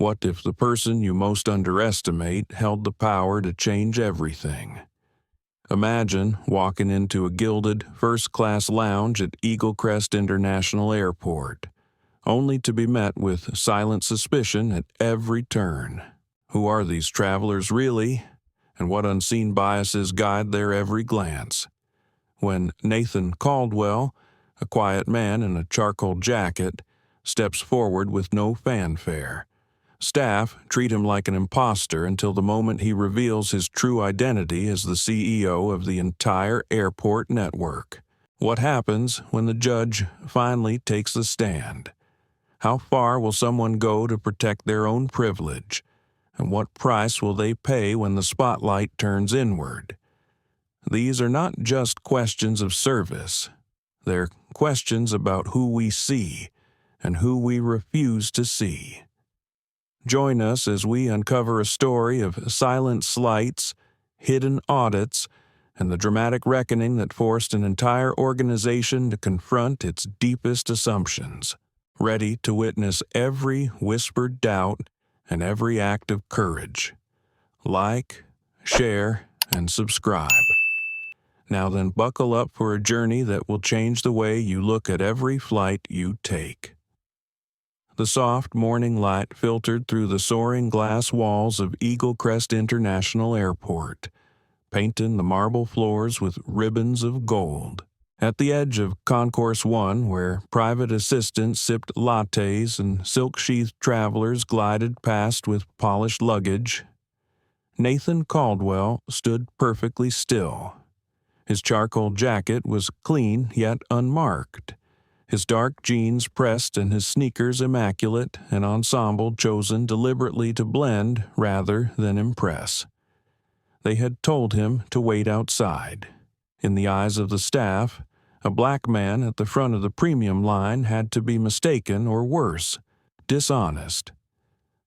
What if the person you most underestimate held the power to change everything? Imagine walking into a gilded, first-class lounge at Eaglecrest International Airport, only to be met with silent suspicion at every turn. Who are these travelers really, and what unseen biases guide their every glance? When Nathan Caldwell, a quiet man in a charcoal jacket, steps forward with no fanfare, staff treat him like an imposter until the moment he reveals his true identity as the CEO of the entire airport network. What happens when the judge finally takes the stand? How far will someone go to protect their own privilege? And what price will they pay when the spotlight turns inward? These are not just questions of service. They're questions about who we see and who we refuse to see. Join us as we uncover a story of silent slights, hidden audits, and the dramatic reckoning that forced an entire organization to confront its deepest assumptions, ready to witness every whispered doubt and every act of courage. Like, share, and subscribe. Now then, buckle up for a journey that will change the way you look at every flight you take. The soft morning light filtered through the soaring glass walls of Eaglecrest International Airport, painting the marble floors with ribbons of gold. At the edge of Concourse 1, where private assistants sipped lattes and silk-sheathed travelers glided past with polished luggage, Nathan Caldwell stood perfectly still. His charcoal jacket was clean yet unmarked, his dark jeans pressed and his sneakers immaculate, an ensemble chosen deliberately to blend rather than impress. They had told him to wait outside. In the eyes of the staff, a black man at the front of the premium line had to be mistaken or worse, dishonest.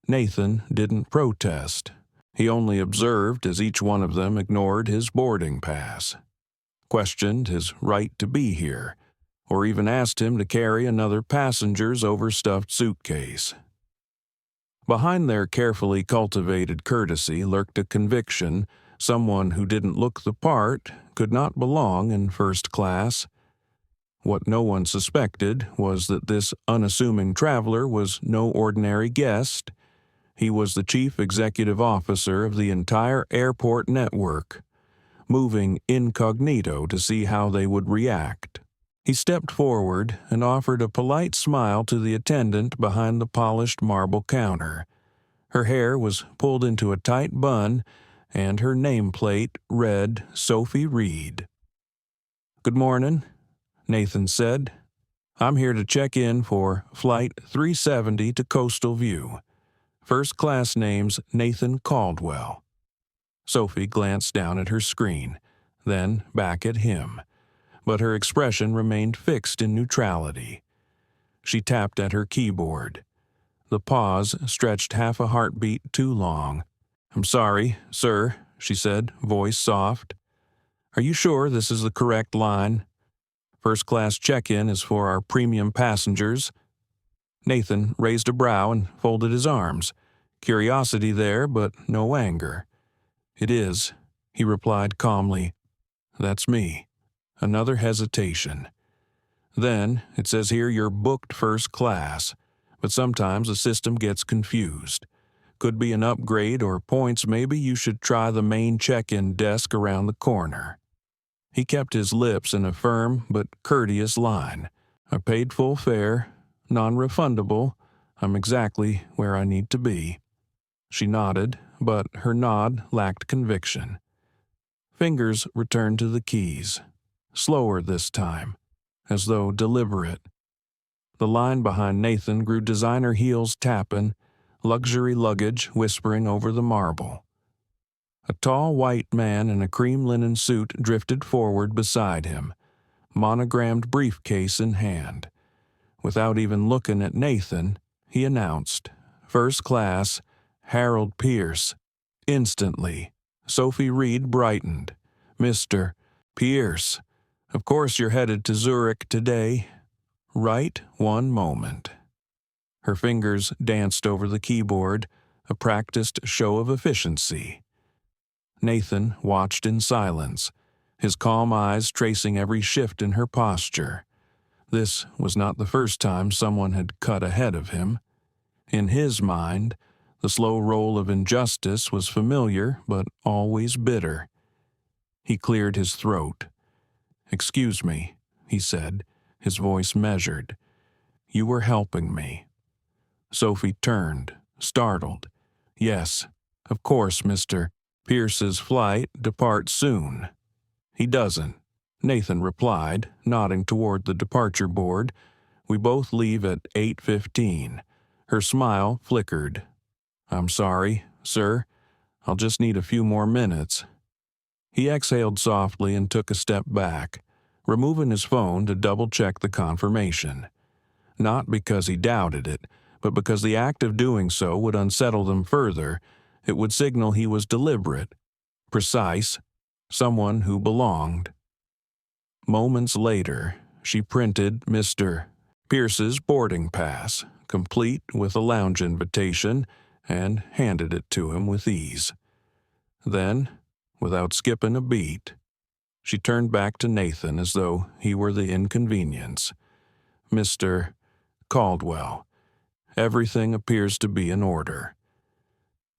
Nathan didn't protest. He only observed as each one of them ignored his boarding pass, questioned his right to be here, or even asked him to carry another passenger's overstuffed suitcase. Behind their carefully cultivated courtesy lurked a conviction someone who didn't look the part could not belong in first class. What no one suspected was that this unassuming traveler was no ordinary guest. He was the chief executive officer of the entire airport network, moving incognito to see how they would react. He stepped forward and offered a polite smile to the attendant behind the polished marble counter. Her hair was pulled into a tight bun, and her nameplate read Sophie Reed. "Good morning," Nathan said. "I'm here to check in for Flight 370 to Coastal View. First class name's Nathan Caldwell." Sophie glanced down at her screen, then back at him, but her expression remained fixed in neutrality. She tapped at her keyboard. The pause stretched half a heartbeat too long. "I'm sorry, sir," she said, voice soft. "Are you sure this is the correct line? First-class check-in is for our premium passengers." Nathan raised a brow and folded his arms. Curiosity there, but no anger. "It is," he replied calmly. "That's me." Another hesitation. "Then, it says here you're booked first class, but sometimes the system gets confused. Could be an upgrade or points. Maybe you should try the main check-in desk around the corner." He kept his lips in a firm but courteous line. "I paid full fare, non-refundable. I'm exactly where I need to be." She nodded, but her nod lacked conviction. Fingers returned to the keys, slower this time, as though deliberate. The line behind Nathan grew designer heels tapping, luxury luggage whispering over the marble. A tall white man in a cream linen suit drifted forward beside him, monogrammed briefcase in hand. Without even looking at Nathan, he announced, "First class, Harold Pierce." Instantly, Sophie Reed brightened. "Mr. Pierce, of course you're headed to Zurich today." "Right one moment." Her fingers danced over the keyboard, a practiced show of efficiency. Nathan watched in silence, his calm eyes tracing every shift in her posture. This was not the first time someone had cut ahead of him. In his mind, the slow roll of injustice was familiar but always bitter. He cleared his throat. "Excuse me," he said, his voice measured. "You were helping me." Sophie turned, startled. "Yes, of course, Mr. Pierce's flight departs soon." "He doesn't," Nathan replied, nodding toward the departure board. "We both leave at 8:15. Her smile flickered. "I'm sorry, sir. I'll just need a few more minutes." He exhaled softly and took a step back, removing his phone to double-check the confirmation. Not because he doubted it, but because the act of doing so would unsettle them further. It would signal he was deliberate, precise, someone who belonged. Moments later, she printed Mr. Pierce's boarding pass, complete with a lounge invitation, and handed it to him with ease. Then, without skipping a beat, she turned back to Nathan as though he were the inconvenience. "Mr. Caldwell, everything appears to be in order."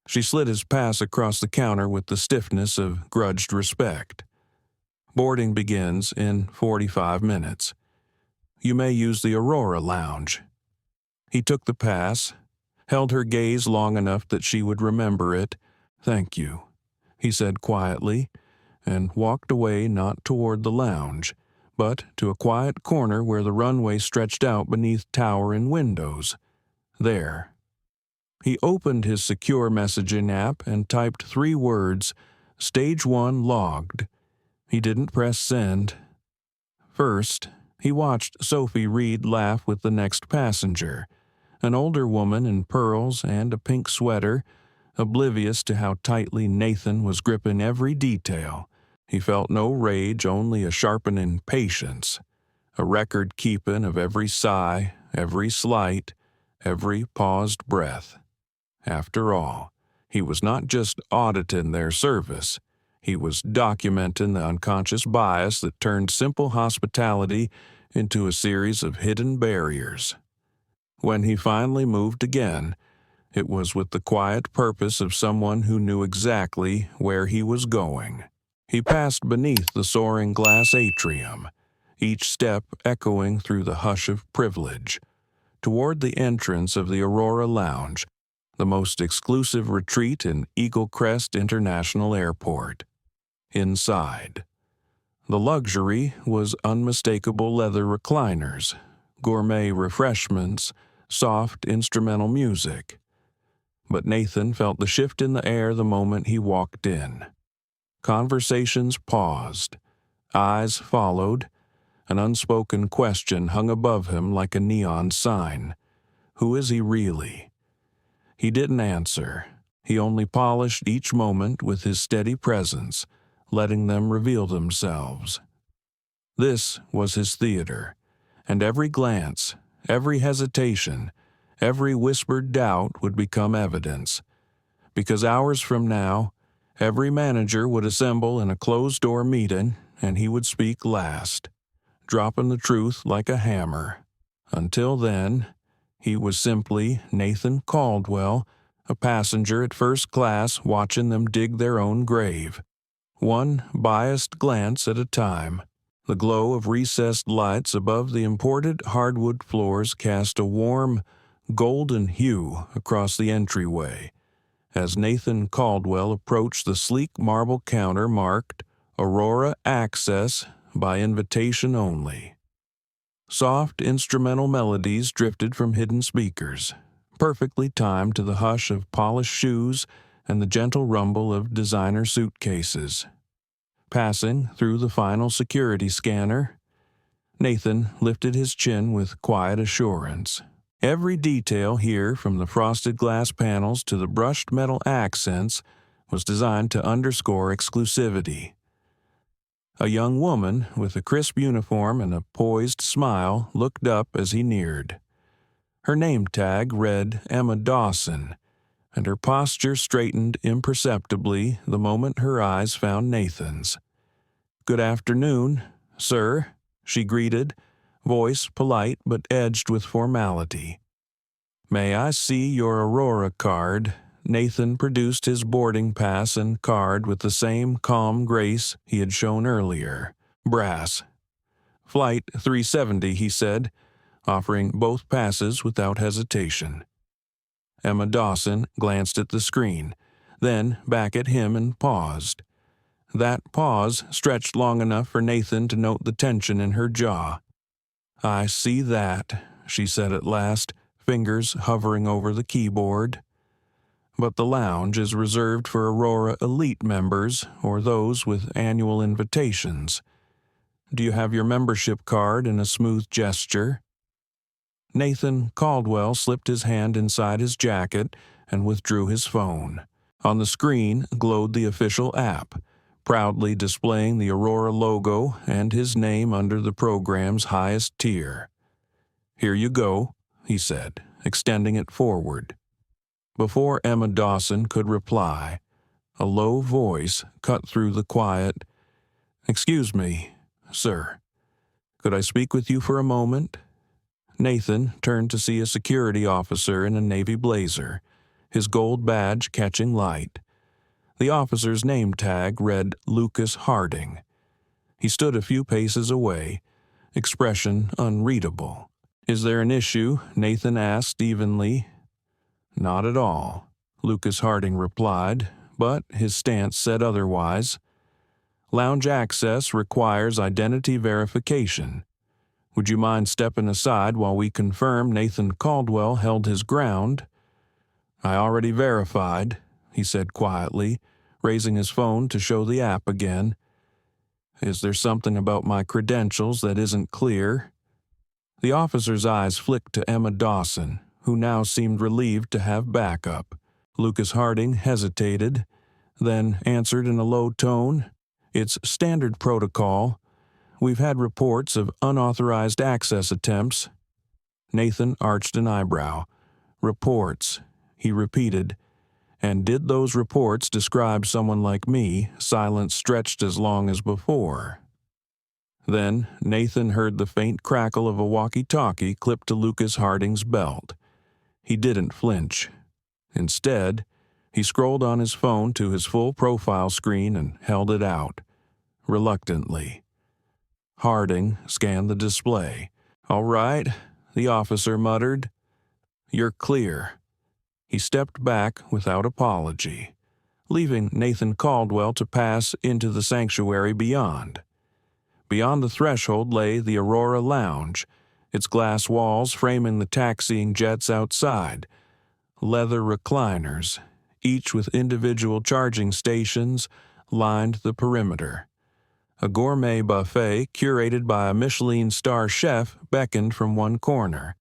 She slid his pass across the counter with the stiffness of grudged respect. "Boarding begins in 45 minutes. You may use the Aurora Lounge." He took the pass, held her gaze long enough that she would remember it. "Thank you," he said quietly, and walked away not toward the lounge, but to a quiet corner where the runway stretched out beneath towering windows. There. He opened his secure messaging app and typed 3 words, "Stage 1 logged." He didn't press send. First, he watched Sophie Reed laugh with the next passenger, an older woman in pearls and a pink sweater, oblivious to how tightly Nathan was gripping every detail. He felt no rage, only a sharpening patience, a record-keeping of every sigh, every slight, every paused breath. After all, he was not just auditing their service. He was documenting the unconscious bias that turned simple hospitality into a series of hidden barriers. When he finally moved again, it was with the quiet purpose of someone who knew exactly where he was going. He passed beneath the soaring glass atrium, each step echoing through the hush of privilege, toward the entrance of the Aurora Lounge, the most exclusive retreat in Eaglecrest International Airport. Inside, the luxury was unmistakable leather recliners, gourmet refreshments, soft instrumental music. But Nathan felt the shift in the air the moment he walked in. Conversations paused, eyes followed, an unspoken question hung above him like a neon sign. Who is he really? He didn't answer. He only polished each moment with his steady presence, letting them reveal themselves. This was his theater, and every glance, every hesitation, every whispered doubt would become evidence. Because hours from now, every manager would assemble in a closed-door meeting, and he would speak last, dropping the truth like a hammer. Until then, he was simply Nathan Caldwell, a passenger at first class watching them dig their own grave, one biased glance at a time. The glow of recessed lights above the imported hardwood floors cast a warm, golden hue across the entryway as Nathan Caldwell approached the sleek marble counter marked Aurora Access by invitation only. Soft instrumental melodies drifted from hidden speakers, perfectly timed to the hush of polished shoes and the gentle rumble of designer suitcases. Passing through the final security scanner, Nathan lifted his chin with quiet assurance. Every detail here, from the frosted glass panels to the brushed metal accents, was designed to underscore exclusivity. A young woman with a crisp uniform and a poised smile looked up as he neared. Her name tag read Emma Dawson, and her posture straightened imperceptibly the moment her eyes found Nathan's. "Good afternoon, sir," she greeted, voice polite but edged with formality. "May I see your Aurora card?" Nathan produced his boarding pass and card with the same calm grace he had shown earlier. "Brass." "Flight 370, he said, offering both passes without hesitation. Emma Dawson glanced at the screen, then back at him and paused. That pause stretched long enough for Nathan to note the tension in her jaw. "I see that," she said at last, fingers hovering over the keyboard. "But the lounge is reserved for Aurora Elite members or those with annual invitations. Do you have your membership card in a smooth gesture?" Nathan Caldwell slipped his hand inside his jacket and withdrew his phone. On the screen glowed the official app, proudly displaying the Aurora logo and his name under the program's highest tier. "Here you go," he said, extending it forward. Before Emma Dawson could reply, a low voice cut through the quiet. "Excuse me, sir. Could I speak with you for a moment?" Nathan turned to see a security officer in a navy blazer, his gold badge catching light. The officer's name tag read Lucas Harding. He stood a few paces away, expression unreadable. "Is there an issue?" Nathan asked evenly. "Not at all," Lucas Harding replied, but his stance said otherwise. "Lounge access requires identity verification. Would you mind stepping aside while we confirm Nathan Caldwell held his ground?" "I already verified," he said quietly, raising his phone to show the app again. "Is there something about my credentials that isn't clear?" The officer's eyes flicked to Emma Dawson, who now seemed relieved to have backup. Lucas Harding hesitated, then answered in a low tone, "It's standard protocol. We've had reports of unauthorized access attempts." Nathan arched an eyebrow. "Reports," he repeated. "And did those reports describe someone like me, silence stretched as long as before?" Then Nathan heard the faint crackle of a walkie-talkie clipped to Lucas Harding's belt. He didn't flinch. Instead, he scrolled on his phone to his full profile screen and held it out, reluctantly. Harding scanned the display. "All right," the officer muttered. "You're clear." He stepped back without apology, leaving Nathan Caldwell to pass into the sanctuary beyond. Beyond the threshold lay the Aurora Lounge, its glass walls framing the taxiing jets outside. Leather recliners, each with individual charging stations, lined the perimeter. A gourmet buffet curated by a Michelin-star chef beckoned from one corner,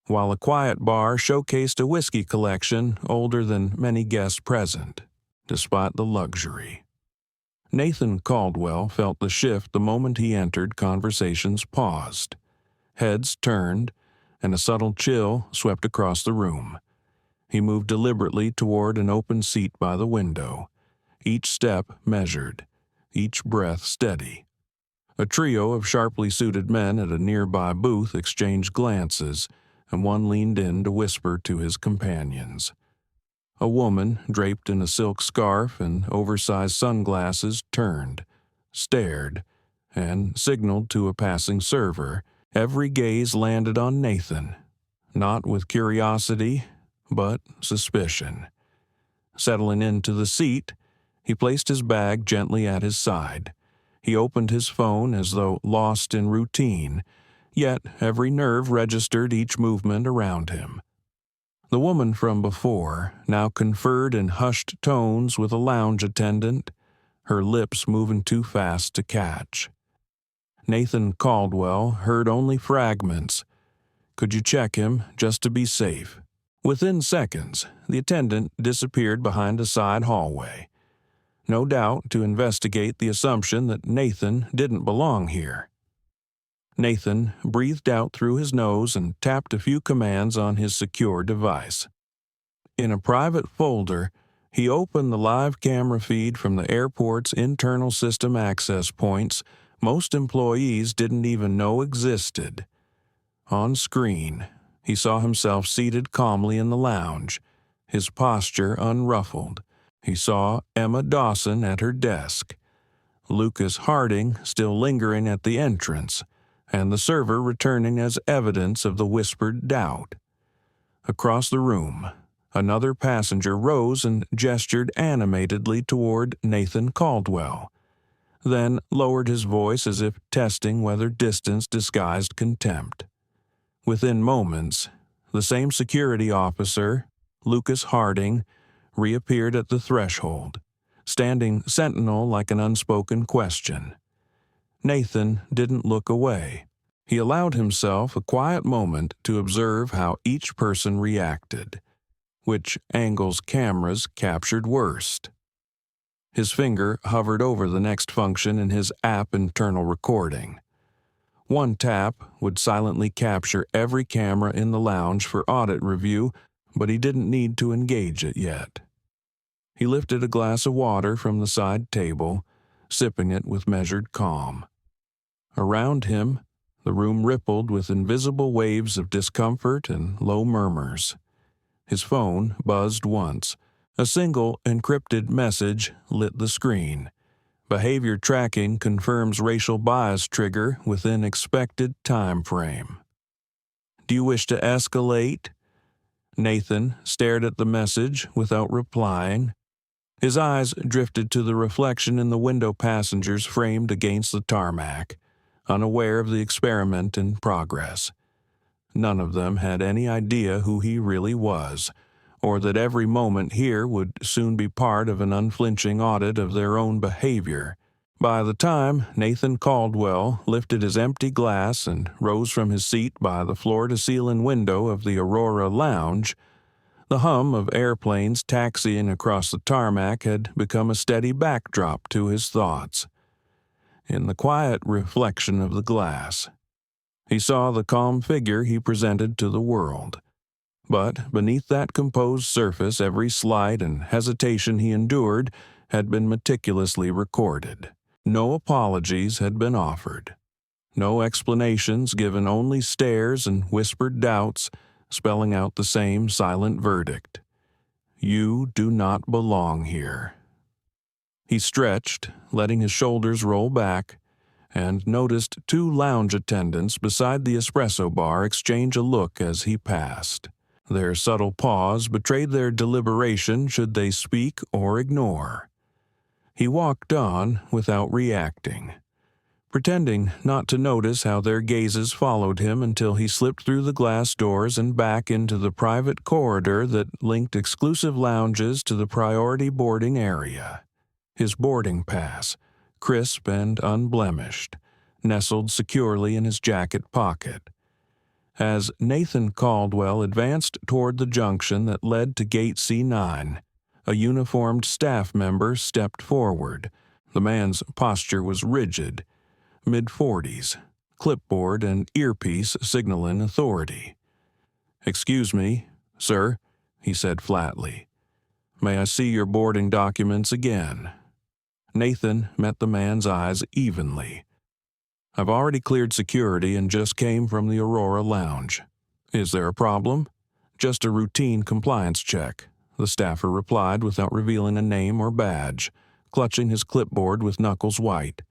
while a quiet bar showcased a whiskey collection older than many guests present, despite the luxury. Nathan Caldwell felt the shift the moment he entered. Conversations paused. Heads turned, and a subtle chill swept across the room. He moved deliberately toward an open seat by the window, each step measured, each breath steady. A trio of sharply suited men at a nearby booth exchanged glances, and one leaned in to whisper to his companions. A woman, draped in a silk scarf and oversized sunglasses, turned, stared, and signaled to a passing server. Every gaze landed on Nathan, not with curiosity, but suspicion. Settling into the seat, he placed his bag gently at his side. He opened his phone as though lost in routine, yet every nerve registered each movement around him. The woman from before now conferred in hushed tones with a lounge attendant, her lips moving too fast to catch. Nathan Caldwell heard only fragments. "Could you check him, just to be safe?" Within seconds, the attendant disappeared behind a side hallway, no doubt to investigate the assumption that Nathan didn't belong here. Nathan breathed out through his nose and tapped a few commands on his secure device. In a private folder, he opened the live camera feed from the airport's internal system access points most employees didn't even know existed. On screen, he saw himself seated calmly in the lounge, his posture unruffled. He saw Emma Dawson at her desk, Lucas Harding still lingering at the entrance, and the server returning as evidence of the whispered doubt. Across the room, another passenger rose and gestured animatedly toward Nathan Caldwell, then lowered his voice as if testing whether distance disguised contempt. Within moments, the same security officer, Lucas Harding, reappeared at the threshold, standing sentinel like an unspoken question. Nathan didn't look away. He allowed himself a quiet moment to observe how each person reacted, which angles cameras captured worst. His finger hovered over the next function in his app internal recording. One tap would silently capture every camera in the lounge for audit review, but he didn't need to engage it yet. He lifted a glass of water from the side table, sipping it with measured calm. Around him, the room rippled with invisible waves of discomfort and low murmurs. His phone buzzed once. A single encrypted message lit the screen. Behavior tracking confirms racial bias trigger within expected time frame. Do you wish to escalate? Nathan stared at the message without replying. His eyes drifted to the reflection in the window passengers framed against the tarmac, unaware of the experiment in progress. None of them had any idea who he really was, or that every moment here would soon be part of an unflinching audit of their own behavior. By the time Nathan Caldwell lifted his empty glass and rose from his seat by the floor-to-ceiling window of the Aurora Lounge, the hum of airplanes taxiing across the tarmac had become a steady backdrop to his thoughts. In the quiet reflection of the glass, he saw the calm figure he presented to the world. But beneath that composed surface, every slight and hesitation he endured had been meticulously recorded. No apologies had been offered. No explanations given, only stares and whispered doubts, spelling out the same silent verdict. You do not belong here. He stretched, letting his shoulders roll back, and noticed two lounge attendants beside the espresso bar exchange a look as he passed. Their subtle pause betrayed their deliberation should they speak or ignore. He walked on without reacting, pretending not to notice how their gazes followed him until he slipped through the glass doors and back into the private corridor that linked exclusive lounges to the priority boarding area. His boarding pass, crisp and unblemished, nestled securely in his jacket pocket. As Nathan Caldwell advanced toward the junction that led to Gate C9, a uniformed staff member stepped forward. The man's posture was rigid, mid-40s, clipboard and earpiece signaling authority. "Excuse me, sir," he said flatly. "May I see your boarding documents again?" Nathan met the man's eyes evenly. "I've already cleared security and just came from the Aurora Lounge. Is there a problem?" "Just a routine compliance check," the staffer replied without revealing a name or badge, clutching his clipboard with knuckles white.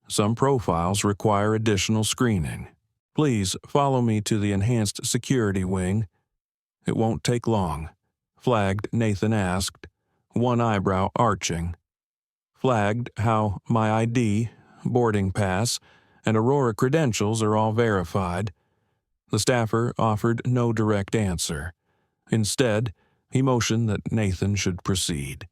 "Some profiles require additional screening. Please follow me to the enhanced security wing." "It won't take long," flagged Nathan asked, one eyebrow arching. "Flagged how my ID, boarding pass, and Aurora credentials are all verified." The staffer offered no direct answer. Instead, he motioned that Nathan should proceed.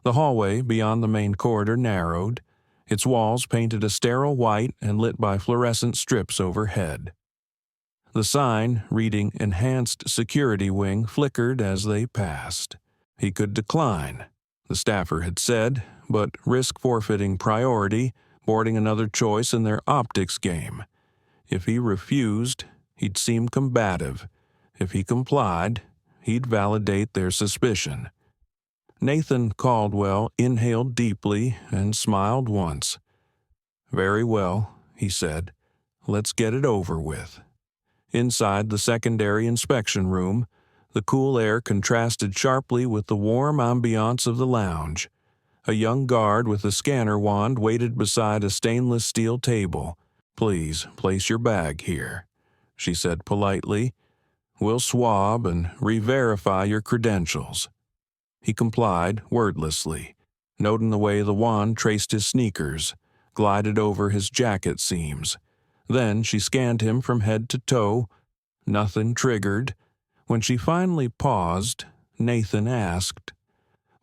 The hallway beyond the main corridor narrowed, its walls painted a sterile white and lit by fluorescent strips overhead. The sign reading Enhanced Security Wing flickered as they passed. He could decline, the staffer had said, but risk forfeiting priority, boarding another choice in their optics game. If he refused, he'd seem combative. If he complied, he'd validate their suspicion. Nathan Caldwell inhaled deeply and smiled once. "Very well," he said. "Let's get it over with." Inside the secondary inspection room, the cool air contrasted sharply with the warm ambiance of the lounge. A young guard with a scanner wand waited beside a stainless steel table. "Please place your bag here," she said politely. "We'll swab and re-verify your credentials." He complied wordlessly, noting the way the wand traced his sneakers, glided over his jacket seams. Then she scanned him from head to toe. Nothing triggered. When she finally paused, Nathan asked,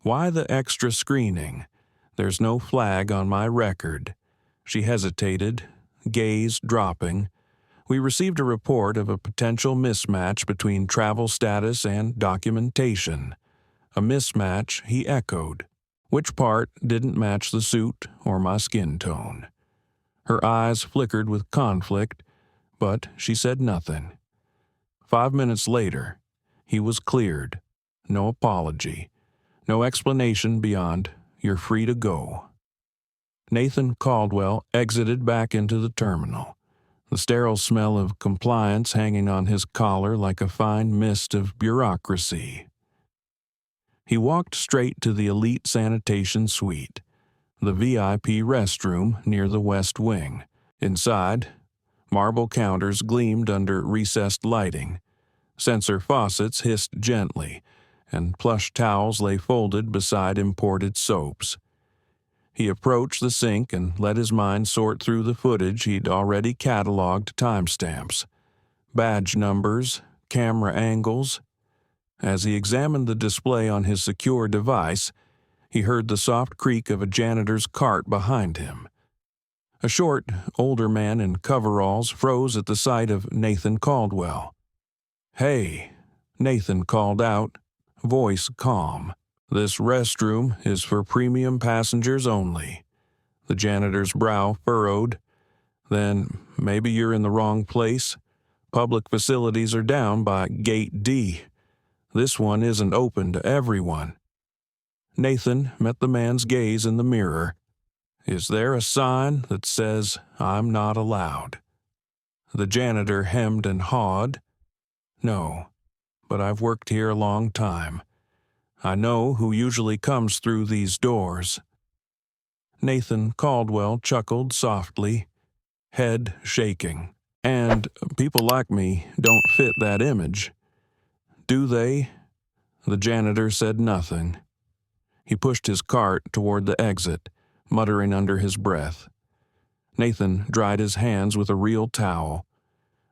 "Why the extra screening? There's no flag on my record." She hesitated, gaze dropping. "We received a report of a potential mismatch between travel status and documentation." A mismatch, he echoed. Which part didn't match the suit or my skin tone? Her eyes flickered with conflict, but she said nothing. 5 minutes later, he was cleared. No apology. No explanation beyond, "You're free to go." Nathan Caldwell exited back into the terminal, the sterile smell of compliance hanging on his collar like a fine mist of bureaucracy. He walked straight to the elite sanitation suite, the VIP restroom near the west wing. Inside, marble counters gleamed under recessed lighting. Sensor faucets hissed gently, and plush towels lay folded beside imported soaps. He approached the sink and let his mind sort through the footage he'd already cataloged timestamps. Badge numbers, camera angles. As he examined the display on his secure device, he heard the soft creak of a janitor's cart behind him. A short, older man in coveralls froze at the sight of Nathan Caldwell. "Hey," Nathan called out, voice calm. "This restroom is for premium passengers only." The janitor's brow furrowed. "Then maybe you're in the wrong place. Public facilities are down by Gate D. This one isn't open to everyone." Nathan met the man's gaze in the mirror. "Is there a sign that says I'm not allowed?" The janitor hemmed and hawed. "No, but I've worked here a long time. I know who usually comes through these doors." Nathan Caldwell chuckled softly, head shaking. "And people like me don't fit that image." "Do they?" The janitor said nothing. He pushed his cart toward the exit, muttering under his breath. Nathan dried his hands with a real towel.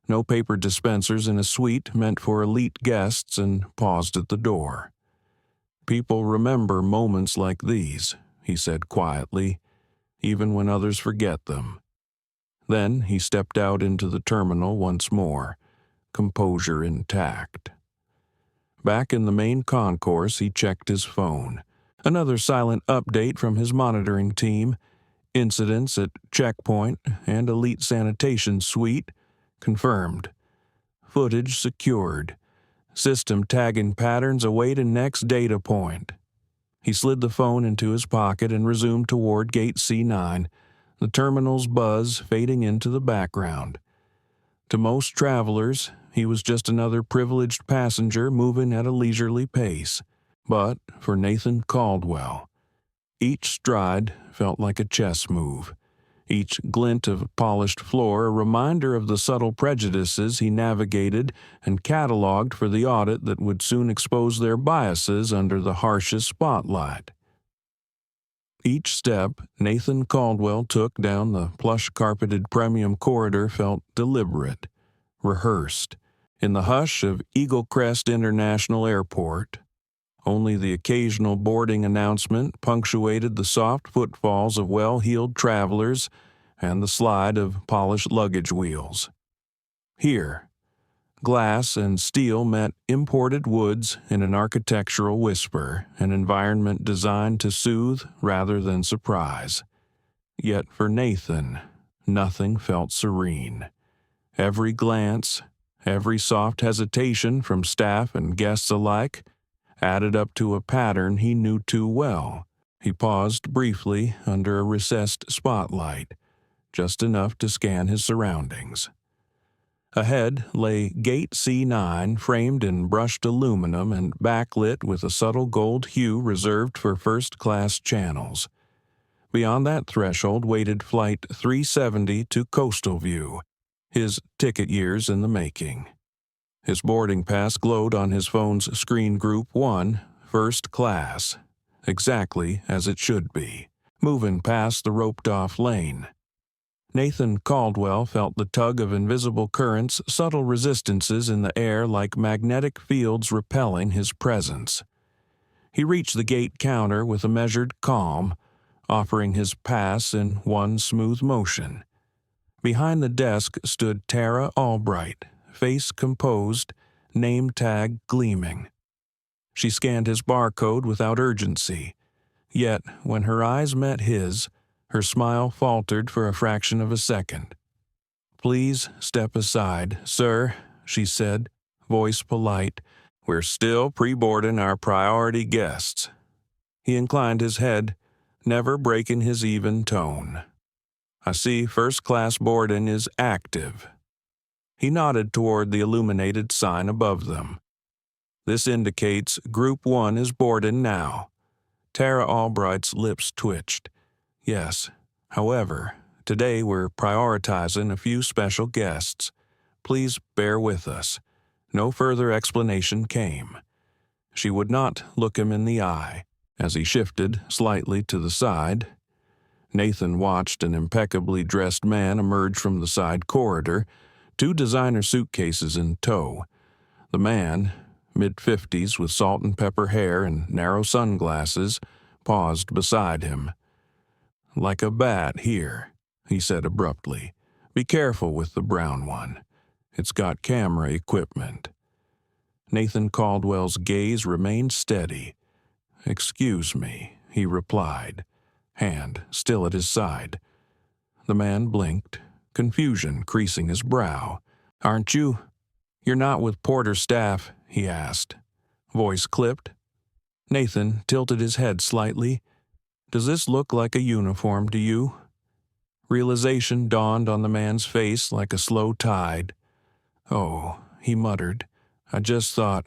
No paper dispensers in a suite meant for elite guests, and paused at the door. "People remember moments like these," he said quietly, "even when others forget them." Then he stepped out into the terminal once more, composure intact. Back in the main concourse, he checked his phone. Another silent update from his monitoring team. Incidents at checkpoint and elite sanitation suite confirmed. Footage secured. System tagging patterns await a next data point. He slid the phone into his pocket and resumed toward Gate C9, the terminal's buzz fading into the background. To most travelers, he was just another privileged passenger moving at a leisurely pace. But for Nathan Caldwell, each stride felt like a chess move, each glint of polished floor a reminder of the subtle prejudices he navigated and cataloged for the audit that would soon expose their biases under the harshest spotlight. Each step Nathan Caldwell took down the plush-carpeted premium corridor felt deliberate, rehearsed. In the hush of Eaglecrest International Airport, only the occasional boarding announcement punctuated the soft footfalls of well-heeled travelers and the slide of polished luggage wheels. Here, glass and steel met imported woods in an architectural whisper, an environment designed to soothe rather than surprise. Yet for Nathan, nothing felt serene. Every glance, every soft hesitation from staff and guests alike added up to a pattern he knew too well. He paused briefly under a recessed spotlight, just enough to scan his surroundings. Ahead lay Gate C9, framed in brushed aluminum and backlit with a subtle gold hue reserved for first-class channels. Beyond that threshold waited Flight 370 to Coastal View, his ticket years in the making. His boarding pass glowed on his phone's screen Group 1, First Class, exactly as it should be, moving past the roped-off lane. Nathan Caldwell felt the tug of invisible currents, subtle resistances in the air like magnetic fields repelling his presence. He reached the gate counter with a measured calm, offering his pass in one smooth motion. Behind the desk stood Tara Albright, face composed, name tag gleaming. She scanned his barcode without urgency, yet when her eyes met his, her smile faltered for a fraction of a second. "Please step aside, sir," she said, voice polite. "We're still pre-boarding our priority guests." He inclined his head, never breaking his even tone. "I see first-class boarding is active." He nodded toward the illuminated sign above them. "This indicates Group 1 is boarding now." Tara Albright's lips twitched. "Yes. However, today we're prioritizing a few special guests. Please bear with us." No further explanation came. She would not look him in the eye. As he shifted slightly to the side, Nathan watched an impeccably dressed man emerge from the side corridor, 2 designer suitcases in tow. The man, mid-50s with salt and pepper hair and narrow sunglasses, paused beside him. "Like a bat here," he said abruptly. "Be careful with the brown one. It's got camera equipment." Nathan Caldwell's gaze remained steady. "Excuse me," he replied, hand still at his side. The man blinked, confusion creasing his brow. "Aren't you? You're not with Porter's staff?" he asked, voice clipped. Nathan tilted his head slightly. "Does this look like a uniform to you?" Realization dawned on the man's face like a slow tide. "Oh," he muttered, "I just thought—"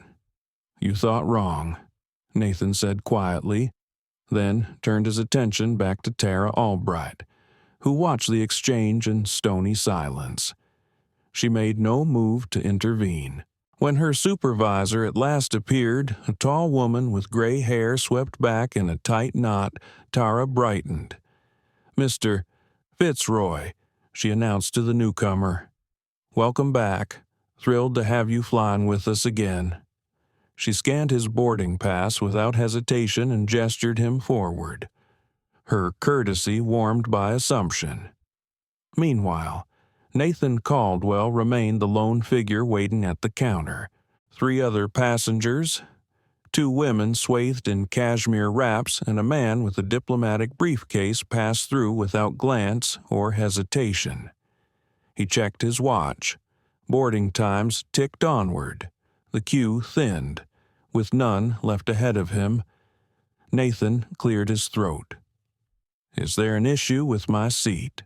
"You thought wrong," Nathan said quietly, then turned his attention back to Tara Albright, who watched the exchange in stony silence. She made no move to intervene. When her supervisor at last appeared, a tall woman with gray hair swept back in a tight knot, Tara brightened. "Mr. Fitzroy," she announced to the newcomer. "Welcome back. Thrilled to have you flying with us again." She scanned his boarding pass without hesitation and gestured him forward, her courtesy warmed by assumption. Meanwhile, Nathan Caldwell remained the lone figure waiting at the counter. 3 other passengers, 2 women swathed in cashmere wraps, and a man with a diplomatic briefcase passed through without glance or hesitation. He checked his watch. Boarding times ticked onward. The queue thinned, with none left ahead of him. Nathan cleared his throat. "Is there an issue with my seat?"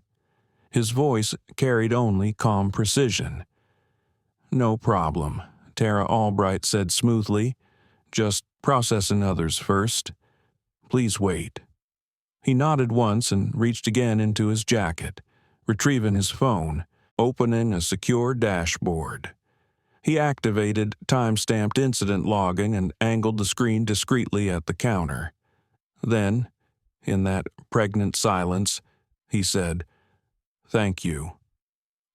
His voice carried only calm precision. "No problem," Tara Albright said smoothly. "Just processing others first. Please wait." He nodded once and reached again into his jacket, retrieving his phone, opening a secure dashboard. He activated time-stamped incident logging and angled the screen discreetly at the counter. Then, in that pregnant silence, he said, "Thank you."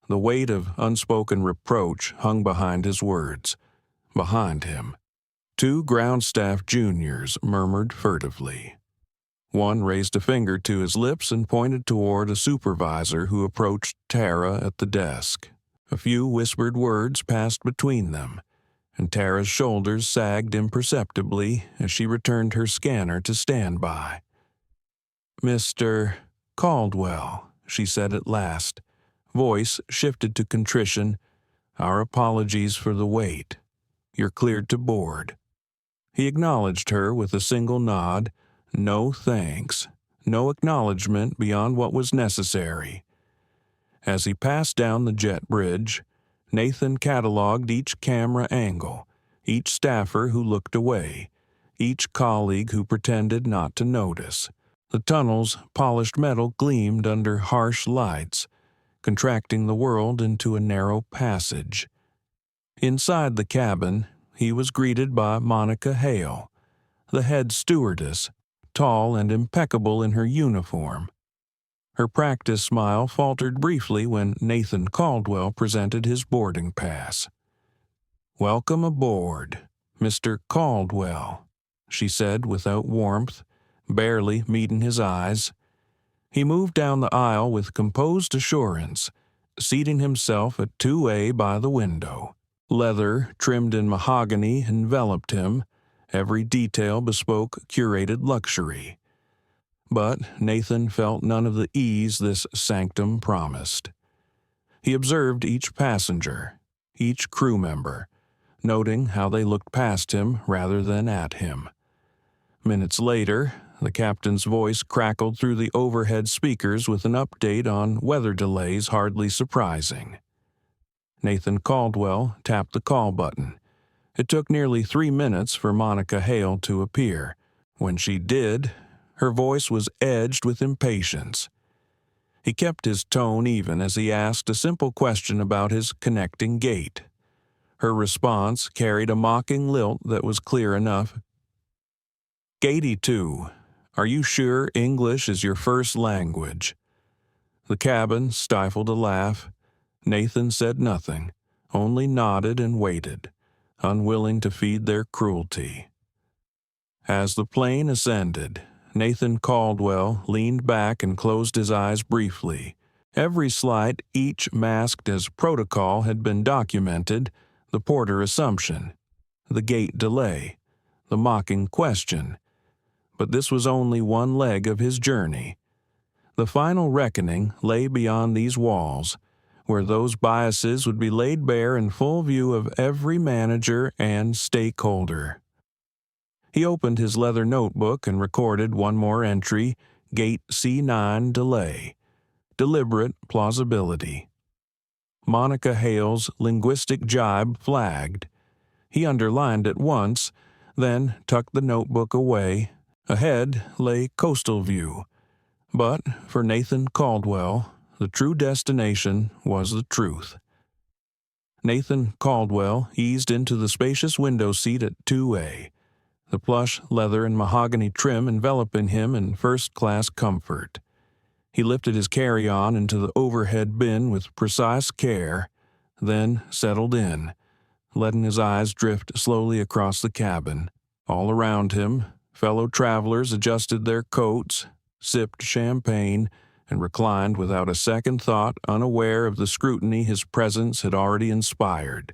The weight of unspoken reproach hung behind his words. Behind him, 2 ground staff juniors murmured furtively. One raised a finger to his lips and pointed toward a supervisor who approached Tara at the desk. A few whispered words passed between them, and Tara's shoulders sagged imperceptibly as she returned her scanner to standby. "Mr. Caldwell," she said at last, Voice shifted to contrition. "Our apologies for the wait. You're cleared to board." He acknowledged her with a single nod. No thanks. No acknowledgement beyond what was necessary. As he passed down the jet bridge, Nathan cataloged each camera angle, each staffer who looked away, each colleague who pretended not to notice. The tunnel's polished metal gleamed under harsh lights, contracting the world into a narrow passage. Inside the cabin, he was greeted by Monica Hale, the head stewardess, tall and impeccable in her uniform. Her practice smile faltered briefly when Nathan Caldwell presented his boarding pass. "Welcome aboard, Mr. Caldwell," she said without warmth, barely meeting his eyes. He moved down the aisle with composed assurance, seating himself at 2A by the window. Leather, trimmed in mahogany, enveloped him. Every detail bespoke curated luxury. But Nathan felt none of the ease this sanctum promised. He observed each passenger, each crew member, noting how they looked past him rather than at him. Minutes later, the captain's voice crackled through the overhead speakers with an update on weather delays hardly surprising. Nathan Caldwell tapped the call button. It took nearly 3 minutes for Monica Hale to appear. When she did, her voice was edged with impatience. He kept his tone even as he asked a simple question about his connecting gate. Her response carried a mocking lilt that was clear enough. "Gatey 2, are you sure English is your first language?" The cabin stifled a laugh. Nathan said nothing, only nodded and waited, unwilling to feed their cruelty. As the plane ascended, Nathan Caldwell leaned back and closed his eyes briefly. Every slight, each masked as protocol, had been documented: the porter assumption, the gate delay, the mocking question. But this was only one leg of his journey. The final reckoning lay beyond these walls, where those biases would be laid bare in full view of every manager and stakeholder. He opened his leather notebook and recorded one more entry: Gate C9 delay. Deliberate plausibility. Monica Hale's linguistic jibe flagged. He underlined it once, then tucked the notebook away. Ahead lay Coastal View. But for Nathan Caldwell, the true destination was the truth. Nathan Caldwell eased into the spacious window seat at 2A, the plush leather and mahogany trim enveloping him in first-class comfort. He lifted his carry-on into the overhead bin with precise care, then settled in, letting his eyes drift slowly across the cabin. All around him, fellow travelers adjusted their coats, sipped champagne, and reclined without a second thought, unaware of the scrutiny his presence had already inspired.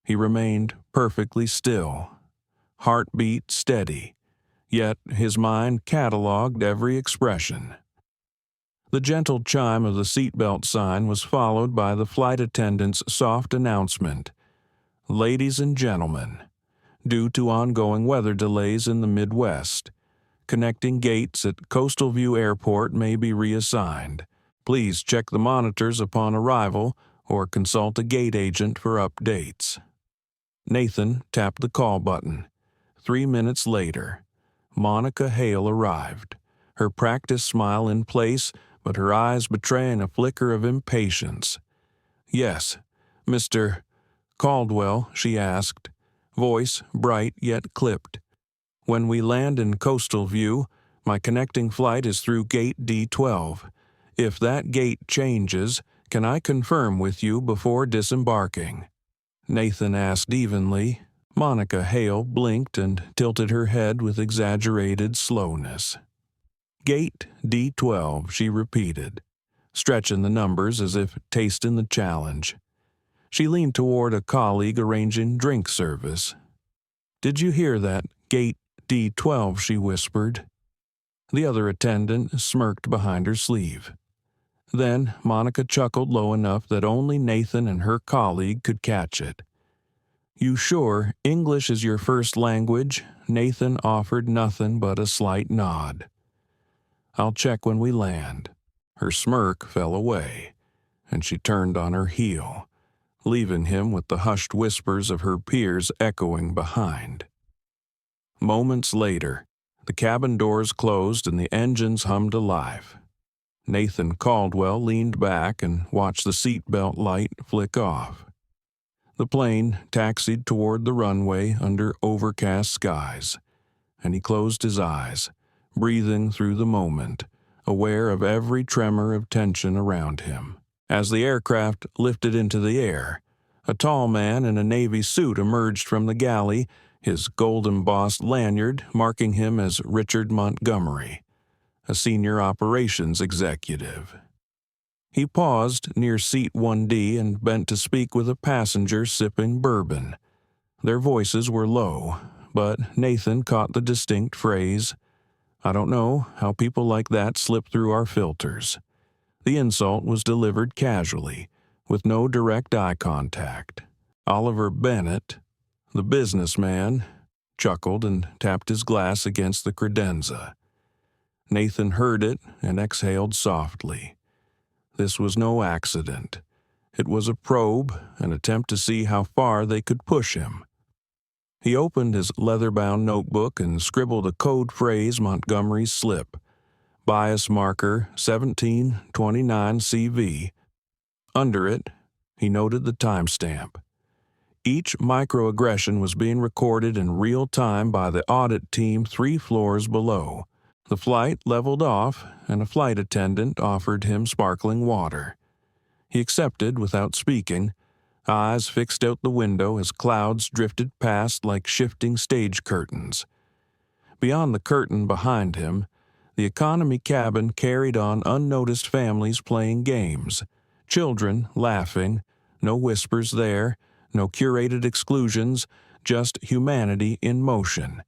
He remained perfectly still, heartbeat steady, yet his mind catalogued every expression. The gentle chime of the seatbelt sign was followed by the flight attendant's soft announcement: "Ladies and gentlemen, due to ongoing weather delays in the Midwest, connecting gates at Coastal View Airport may be reassigned. Please check the monitors upon arrival or consult a gate agent for updates." Nathan tapped the call button. 3 minutes later, Monica Hale arrived, her practiced smile in place, but her eyes betraying a flicker of impatience. "Yes, Mr. Caldwell," she asked, voice bright yet clipped. "When we land in Coastal View, my connecting flight is through Gate D12. If that gate changes, can I confirm with you before disembarking?" Nathan asked evenly. Monica Hale blinked and tilted her head with exaggerated slowness. "Gate D12, she repeated, stretching the numbers as if tasting the challenge. She leaned toward a colleague arranging drink service. "Did you hear that? Gate D12, she whispered. The other attendant smirked behind her sleeve. Then Monica chuckled low enough that only Nathan and her colleague could catch it. "You sure English is your first language?" Nathan offered nothing but a slight nod. "I'll check when we land." Her smirk fell away, and she turned on her heel, leaving him with the hushed whispers of her peers echoing behind. Moments later, the cabin doors closed and the engines hummed alive. Nathan Caldwell leaned back and watched the seatbelt light flick off. The plane taxied toward the runway under overcast skies, and he closed his eyes, breathing through the moment, aware of every tremor of tension around him. As the aircraft lifted into the air, a tall man in a Navy suit emerged from the galley, his gold-embossed lanyard marking him as Richard Montgomery, a senior operations executive. He paused near seat 1D and bent to speak with a passenger sipping bourbon. Their voices were low, but Nathan caught the distinct phrase, "I don't know how people like that slip through our filters." The insult was delivered casually, with no direct eye contact. Oliver Bennett, the businessman, chuckled and tapped his glass against the credenza. Nathan heard it and exhaled softly. This was no accident. It was a probe, an attempt to see how far they could push him. He opened his leather-bound notebook and scribbled a code phrase Montgomery's slip, bias marker 1729CV. Under it, he noted the timestamp. Each microaggression was being recorded in real time by the audit team 3 floors below. The flight leveled off, and a flight attendant offered him sparkling water. He accepted without speaking, eyes fixed out the window as clouds drifted past like shifting stage curtains. Beyond the curtain behind him, the economy cabin carried on unnoticed families playing games, children laughing, no whispers there, no curated exclusions, just humanity in motion.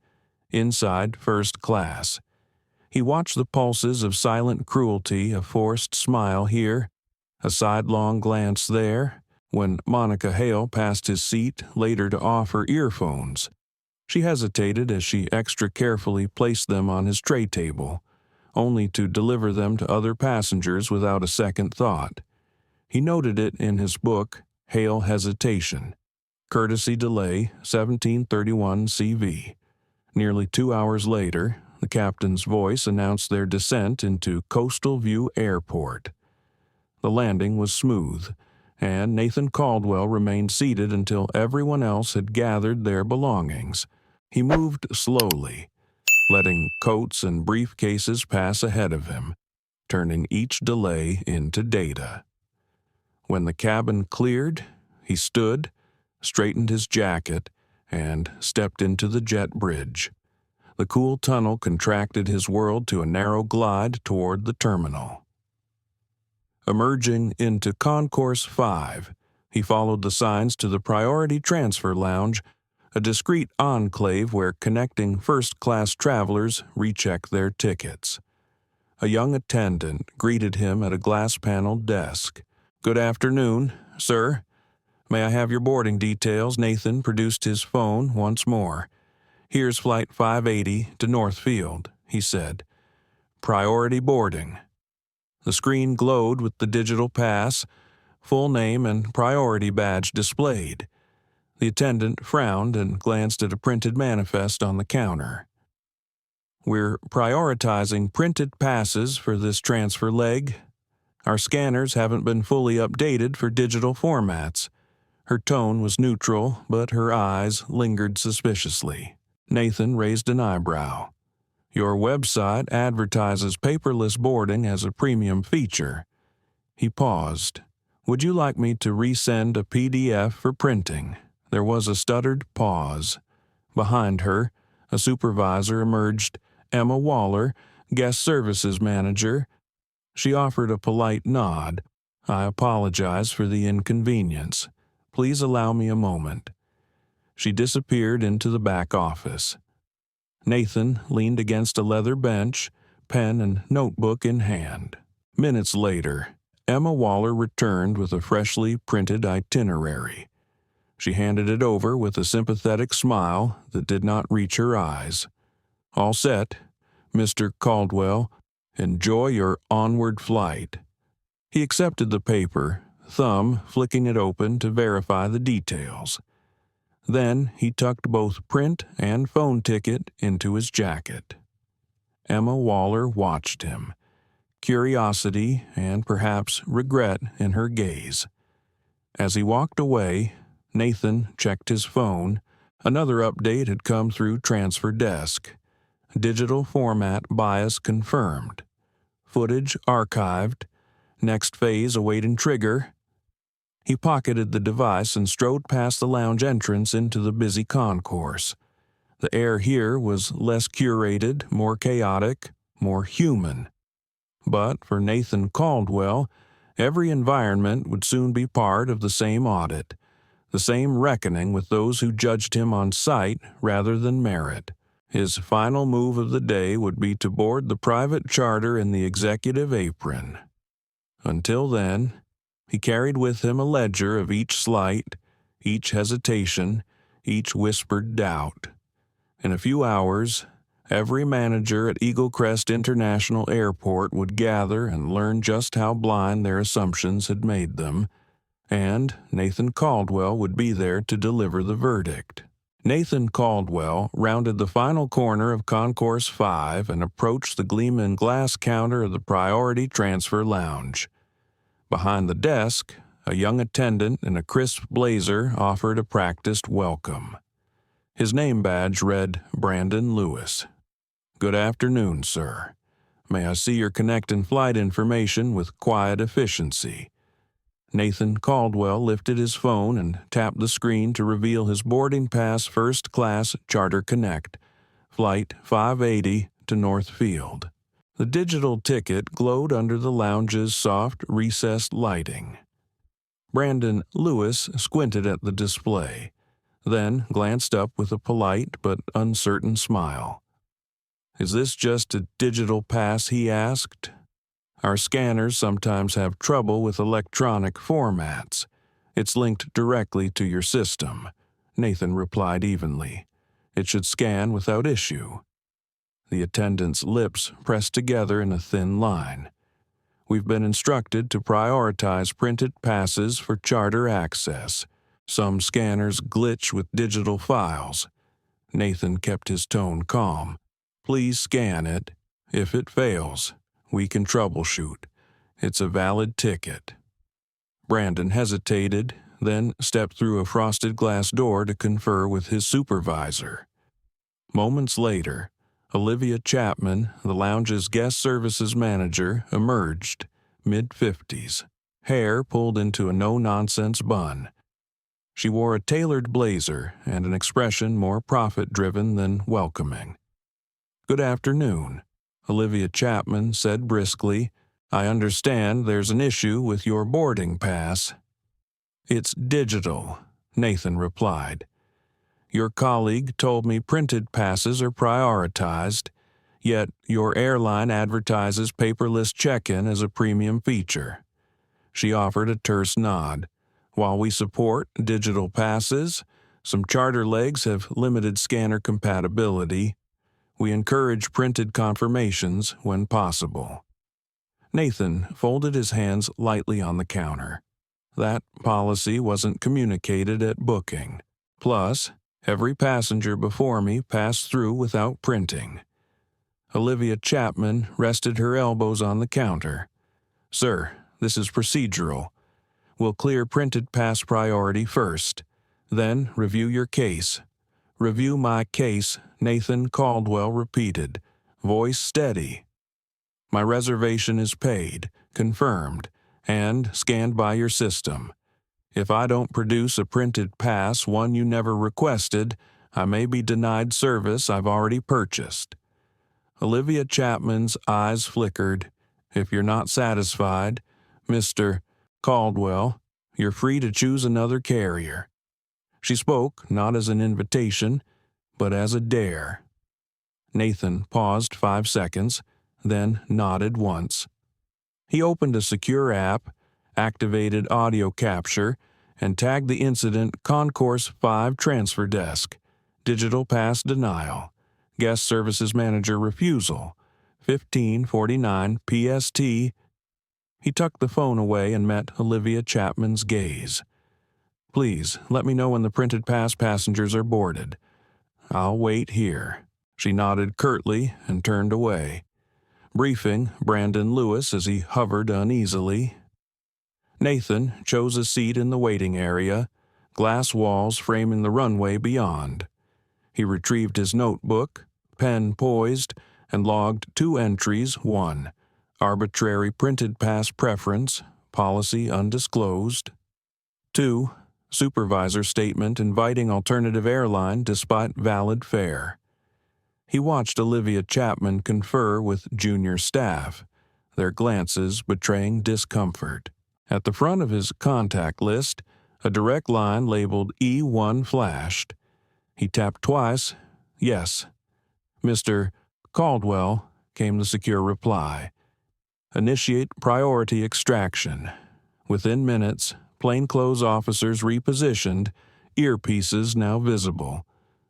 Inside first class, he watched the pulses of silent cruelty, a forced smile here, a sidelong glance there. When Monica Hale passed his seat later to offer earphones, she hesitated as she extra carefully placed them on his tray table, only to deliver them to other passengers without a second thought. He noted it in his book, Hale Hesitation. Courtesy delay 1731 CV. Nearly 2 hours later, the captain's voice announced their descent into Coastal View Airport. The landing was smooth, and Nathan Caldwell remained seated until everyone else had gathered their belongings. He moved slowly, letting coats and briefcases pass ahead of him, turning each delay into data. When the cabin cleared, he stood, straightened his jacket, and stepped into the jet bridge. The cool tunnel contracted his world to a narrow glide toward the terminal. Emerging into Concourse 5, he followed the signs to the Priority Transfer Lounge, a discreet enclave where connecting first-class travelers recheck their tickets. A young attendant greeted him at a glass-paneled desk. "Good afternoon, sir. May I have your boarding details?" Nathan produced his phone once more. "Here's Flight 580 to Northfield," he said. "Priority boarding." The screen glowed with the digital pass, full name and priority badge displayed. The attendant frowned and glanced at a printed manifest on the counter. "We're prioritizing printed passes for this transfer leg. Our scanners haven't been fully updated for digital formats." Her tone was neutral, but her eyes lingered suspiciously. Nathan raised an eyebrow. "Your website advertises paperless boarding as a premium feature." He paused. "Would you like me to resend a PDF for printing?" There was a stuttered pause. Behind her, a supervisor emerged, Emma Waller, guest services manager. She offered a polite nod. "I apologize for the inconvenience. Please allow me a moment." She disappeared into the back office. Nathan leaned against a leather bench, pen and notebook in hand. Minutes later, Emma Waller returned with a freshly printed itinerary. She handed it over with a sympathetic smile that did not reach her eyes. "All set, Mr. Caldwell. Enjoy your onward flight." He accepted the paper, thumb flicking it open to verify the details. Then he tucked both print and phone ticket into his jacket. Emma Waller watched him, curiosity and perhaps regret in her gaze. As he walked away, Nathan checked his phone. Another update had come through transfer desk. Digital format bias confirmed. Footage archived. Next phase awaiting trigger. He pocketed the device and strode past the lounge entrance into the busy concourse. The air here was less curated, more chaotic, more human. But for Nathan Caldwell, every environment would soon be part of the same audit, the same reckoning with those who judged him on sight rather than merit. His final move of the day would be to board the private charter in the executive apron. Until then, he carried with him a ledger of each slight, each hesitation, each whispered doubt. In a few hours, every manager at Eaglecrest International Airport would gather and learn just how blind their assumptions had made them, and Nathan Caldwell would be there to deliver the verdict. Nathan Caldwell rounded the final corner of Concourse 5 and approached the gleaming glass counter of the Priority Transfer Lounge. Behind the desk, a young attendant in a crisp blazer offered a practiced welcome. His name badge read Brandon Lewis. "Good afternoon, sir. May I see your connecting flight information with quiet efficiency?" Nathan Caldwell lifted his phone and tapped the screen to reveal his boarding pass First Class Charter Connect, Flight 580 to Northfield. The digital ticket glowed under the lounge's soft, recessed lighting. Brandon Lewis squinted at the display, then glanced up with a polite but uncertain smile. "Is this just a digital pass?" he asked. "Our scanners sometimes have trouble with electronic formats. It's linked directly to your system," Nathan replied evenly. "It should scan without issue." The attendant's lips pressed together in a thin line. "We've been instructed to prioritize printed passes for charter access. Some scanners glitch with digital files." Nathan kept his tone calm. "Please scan it. If it fails, we can troubleshoot. It's a valid ticket." Brandon hesitated, then stepped through a frosted glass door to confer with his supervisor. Moments later, Olivia Chapman, the lounge's guest services manager, emerged, mid-50s, hair pulled into a no-nonsense bun. She wore a tailored blazer and an expression more profit-driven than welcoming. "Good afternoon," Olivia Chapman said briskly. "I understand there's an issue with your boarding pass." "It's digital," Nathan replied. "Your colleague told me printed passes are prioritized, yet your airline advertises paperless check-in as a premium feature." She offered a terse nod. "While we support digital passes, some charter legs have limited scanner compatibility. We encourage printed confirmations when possible." Nathan folded his hands lightly on the counter. That policy wasn't communicated at booking. Plus, every passenger before me passed through without printing. Olivia Chapman rested her elbows on the counter. "Sir, this is procedural. We'll clear printed pass priority first, then review your case." "Review my case," Nathan Caldwell repeated, voice steady. "My reservation is paid, confirmed, and scanned by your system. If I don't produce a printed pass, one you never requested, I may be denied service I've already purchased." Olivia Chapman's eyes flickered. "If you're not satisfied, Mr. Caldwell, you're free to choose another carrier." She spoke not as an invitation, but as a dare. Nathan paused 5 seconds, then nodded once. He opened a secure app, activated audio capture, and tagged the incident Concourse 5 Transfer Desk, Digital Pass Denial, Guest Services Manager Refusal, 1549 PST. He tucked the phone away and met Olivia Chapman's gaze. "Please, let me know when the printed pass passengers are boarded. I'll wait here." She nodded curtly and turned away, briefing Brandon Lewis as he hovered uneasily. Nathan chose a seat in the waiting area, glass walls framing the runway beyond. He retrieved his notebook, pen poised, and logged 2 entries. 1. Arbitrary printed pass preference, policy undisclosed. 2. Supervisor statement inviting alternative airline despite valid fare. He watched Olivia Chapman confer with junior staff, their glances betraying discomfort. At the front of his contact list, a direct line labeled E1 flashed. He tapped twice. "Yes." "Mr. Caldwell," came the secure reply. "Initiate priority extraction." Within minutes, plainclothes officers repositioned, earpieces now visible.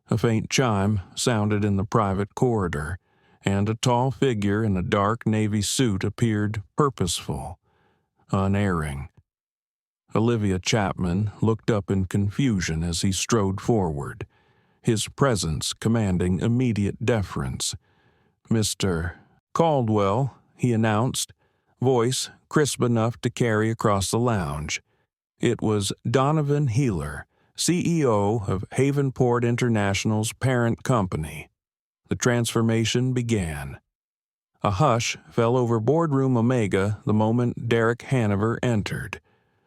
A faint chime sounded in the private corridor, and a tall figure in a dark navy suit appeared purposeful, unerring. Olivia Chapman looked up in confusion as he strode forward, his presence commanding immediate deference. "Mr. Caldwell," he announced, voice crisp enough to carry across the lounge. It was Donovan Heeler, CEO of Havenport International's parent company. The transformation began. A hush fell over Boardroom Omega the moment Derek Hanover entered,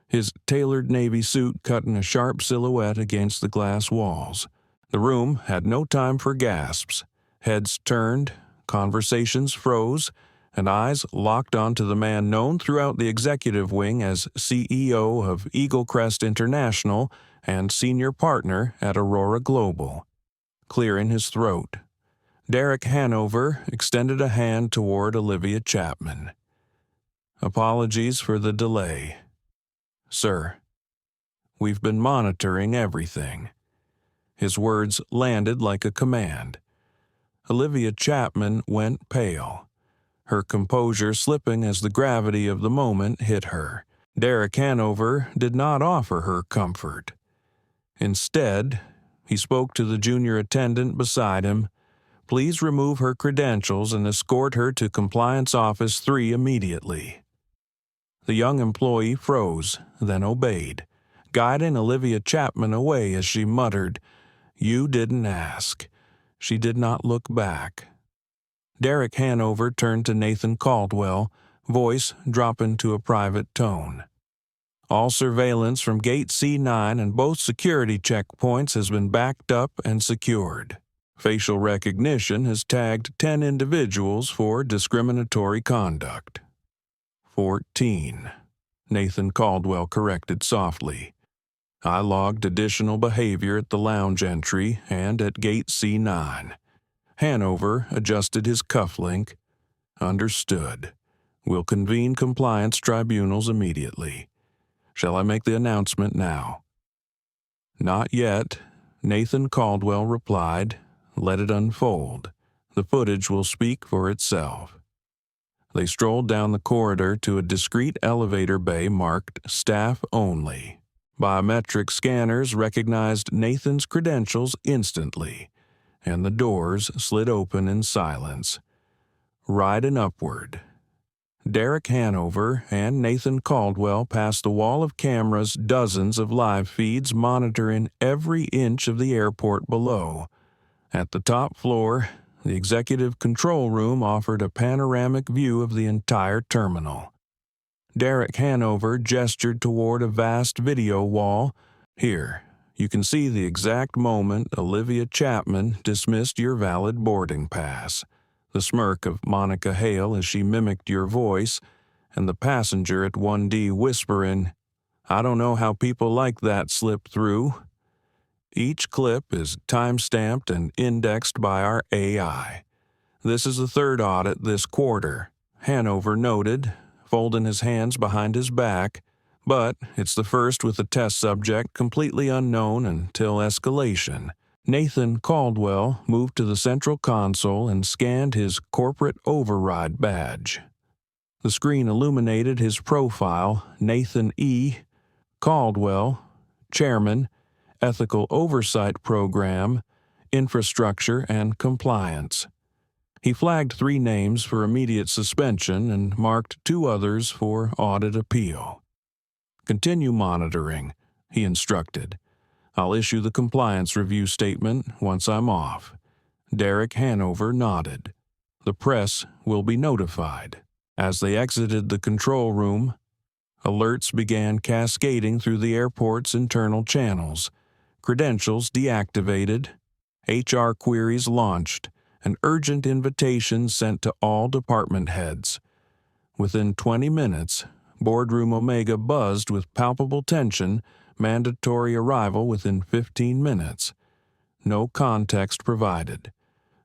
his tailored navy suit cutting a sharp silhouette against the glass walls. The room had no time for gasps. Heads turned, conversations froze, and eyes locked onto the man known throughout the executive wing as CEO of Eaglecrest International and senior partner at Aurora Global. Clearing his throat, Derek Hanover extended a hand toward Olivia Chapman. "Apologies for the delay. Sir, we've been monitoring everything." His words landed like a command. Olivia Chapman went pale, her composure slipping as the gravity of the moment hit her. Derek Hanover did not offer her comfort. Instead, he spoke to the junior attendant beside him. "Please remove her credentials and escort her to Compliance Office 3 immediately." The young employee froze, then obeyed, guiding Olivia Chapman away as she muttered, "You didn't ask." She did not look back. Derek Hanover turned to Nathan Caldwell, voice dropping to a private tone. "All surveillance from Gate C9 and both security checkpoints has been backed up and secured. Facial recognition has tagged 10 individuals for discriminatory conduct." 14, Nathan Caldwell corrected softly. "I logged additional behavior at the lounge entry and at Gate C9. Hanover adjusted his cufflink. "Understood. We'll convene compliance tribunals immediately. Shall I make the announcement now?" "Not yet," Nathan Caldwell replied. "Let it unfold. The footage will speak for itself." They strolled down the corridor to a discreet elevator bay marked Staff Only. Biometric scanners recognized Nathan's credentials instantly, and the doors slid open in silence. Riding upward, Derek Hanover and Nathan Caldwell passed the wall of cameras, dozens of live feeds monitoring every inch of the airport below. At the top floor, the executive control room offered a panoramic view of the entire terminal. Derek Hanover gestured toward a vast video wall. "Here, you can see the exact moment Olivia Chapman dismissed your valid boarding pass, the smirk of Monica Hale as she mimicked your voice, and the passenger at 1D whispering, 'I don't know how people like that slip through.' Each clip is time-stamped and indexed by our AI. This is the 3rd audit this quarter," Hanover noted, folding his hands behind his back, but it's the first with the test subject completely unknown until escalation. Nathan Caldwell moved to the central console and scanned his corporate override badge. The screen illuminated his profile, Nathan E. Caldwell, Chairman, Ethical Oversight Program, Infrastructure and Compliance. He flagged 3 names for immediate suspension and marked 2 others for audit appeal. "Continue monitoring," he instructed. "I'll issue the compliance review statement once I'm off." Derek Hanover nodded. "The press will be notified." As they exited the control room, alerts began cascading through the airport's internal channels. Credentials deactivated, HR queries launched, and urgent invitations sent to all department heads. Within 20 minutes, Boardroom Omega buzzed with palpable tension, mandatory arrival within 15 minutes. No context provided.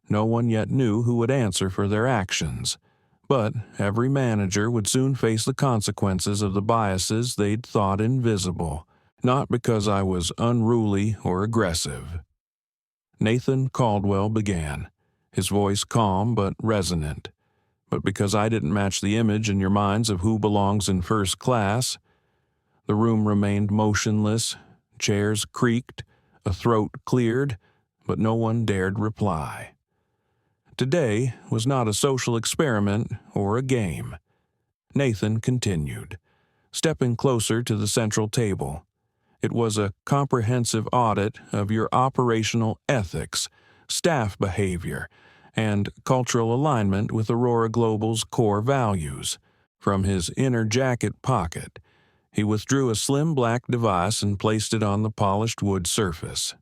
No one yet knew who would answer for their actions. But every manager would soon face the consequences of the biases they'd thought invisible, not because I was unruly or aggressive. Nathan Caldwell began, his voice calm but resonant. "But because I didn't match the image in your minds of who belongs in first class." The room remained motionless, chairs creaked, a throat cleared, but no one dared reply. Today was not a social experiment or a game. Nathan continued, stepping closer to the central table. It was a comprehensive audit of your operational ethics, staff behavior, and cultural alignment with Aurora Global's core values. From his inner jacket pocket, he withdrew a slim black device and placed it on the polished wood surface.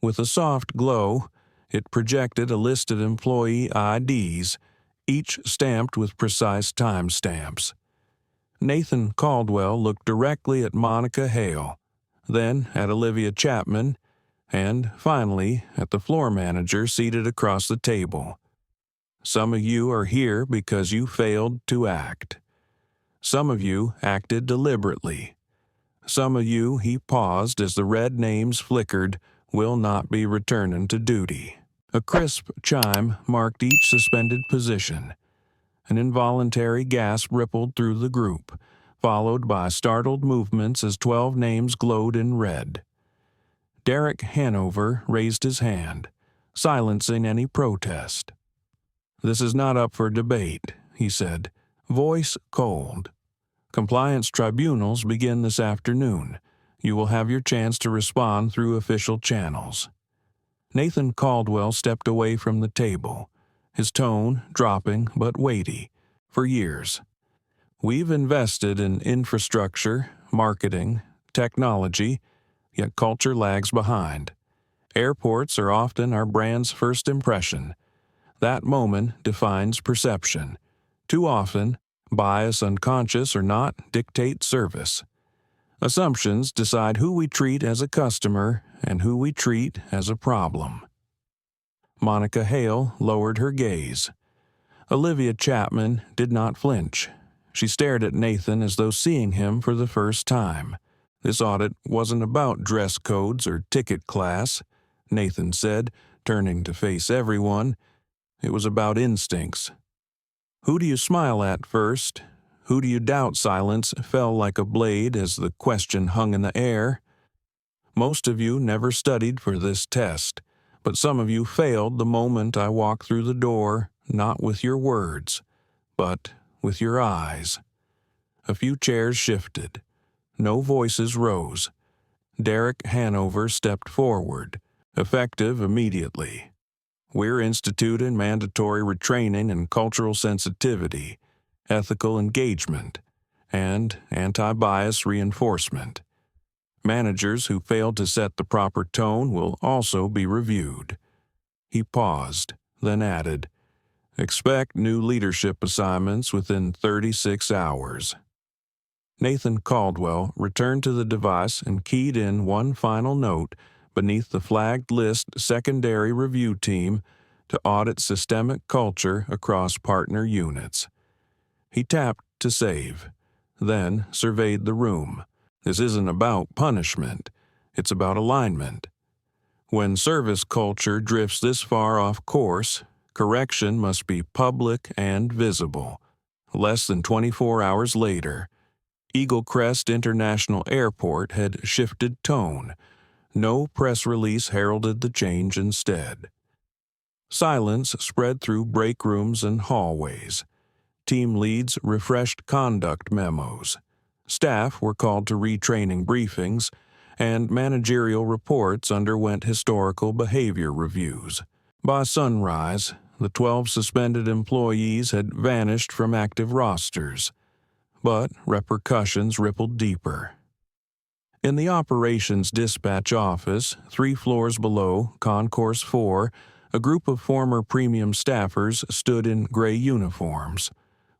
With a soft glow, it projected a list of employee IDs, each stamped with precise timestamps. Nathan Caldwell looked directly at Monica Hale, then at Olivia Chapman, and finally at the floor manager seated across the table. "Some of you are here because you failed to act. Some of you acted deliberately. Some of you," he paused as the red names flickered, "will not be returning to duty." A crisp chime marked each suspended position. An involuntary gasp rippled through the group, followed by startled movements as 12 names glowed in red. Derek Hanover raised his hand, silencing any protest. "This is not up for debate," he said, voice cold. "Compliance tribunals begin this afternoon. You will have your chance to respond through official channels." Nathan Caldwell stepped away from the table, his tone dropping but weighty. "For years, we've invested in infrastructure, marketing, technology, yet culture lags behind. Airports are often our brand's first impression. That moment defines perception. Too often, bias, unconscious or not, dictate service. Assumptions decide who we treat as a customer and who we treat as a problem." Monica Hale lowered her gaze. Olivia Chapman did not flinch. She stared at Nathan as though seeing him for the first time. "This audit wasn't about dress codes or ticket class," Nathan said, turning to face everyone. "It was about instincts. Who do you smile at first? Who do you doubt?" Silence fell like a blade as the question hung in the air. "Most of you never studied for this test, but some of you failed the moment I walked through the door, not with your words, but with your eyes." A few chairs shifted. No voices rose. Derek Hanover stepped forward, effective immediately. "We're instituting mandatory retraining in cultural sensitivity, ethical engagement, and anti-bias reinforcement. Managers who fail to set the proper tone will also be reviewed." He paused, then added, "Expect new leadership assignments within 36 hours." Nathan Caldwell returned to the device and keyed in one final note beneath the flagged list secondary review team to audit systemic culture across partner units. He tapped to save, then surveyed the room. This isn't about punishment. It's about alignment. When service culture drifts this far off course, correction must be public and visible. Less than 24 hours later, Eaglecrest International Airport had shifted tone. No press release heralded the change instead. Silence spread through break rooms and hallways. Team leads refreshed conduct memos. Staff were called to retraining briefings, and managerial reports underwent historical behavior reviews. By sunrise, the 12 suspended employees had vanished from active rosters, but repercussions rippled deeper. In the operations dispatch office, 3 floors below Concourse 4, a group of former premium staffers stood in gray uniforms,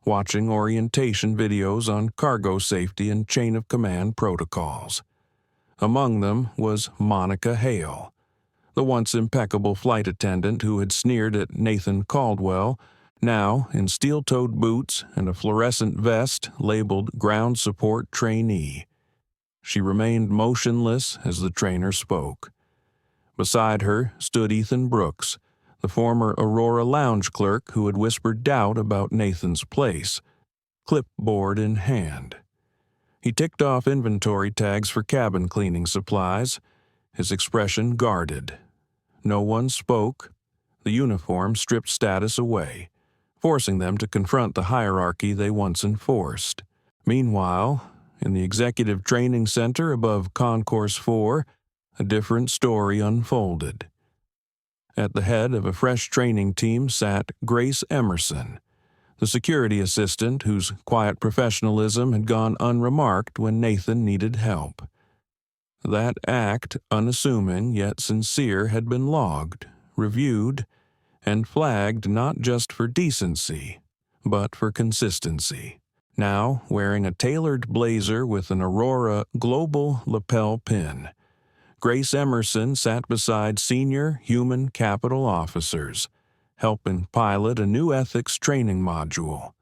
watching orientation videos on cargo safety and chain of command protocols. Among them was Monica Hale, the once impeccable flight attendant who had sneered at Nathan Caldwell, now in steel-toed boots and a fluorescent vest labeled Ground Support Trainee. She remained motionless as the trainer spoke. Beside her stood Ethan Brooks, the former Aurora lounge clerk who had whispered doubt about Nathan's place, clipboard in hand. He ticked off inventory tags for cabin cleaning supplies, his expression guarded. No one spoke. The uniform stripped status away, forcing them to confront the hierarchy they once enforced. Meanwhile, in the executive training center above Concourse 4, a different story unfolded. At the head of a fresh training team sat Grace Emerson, the security assistant whose quiet professionalism had gone unremarked when Nathan needed help. That act, unassuming yet sincere, had been logged, reviewed, and flagged not just for decency, but for consistency. Now, wearing a tailored blazer with an Aurora Global lapel pin, Grace Emerson sat beside senior human capital officers, helping pilot a new ethics training module.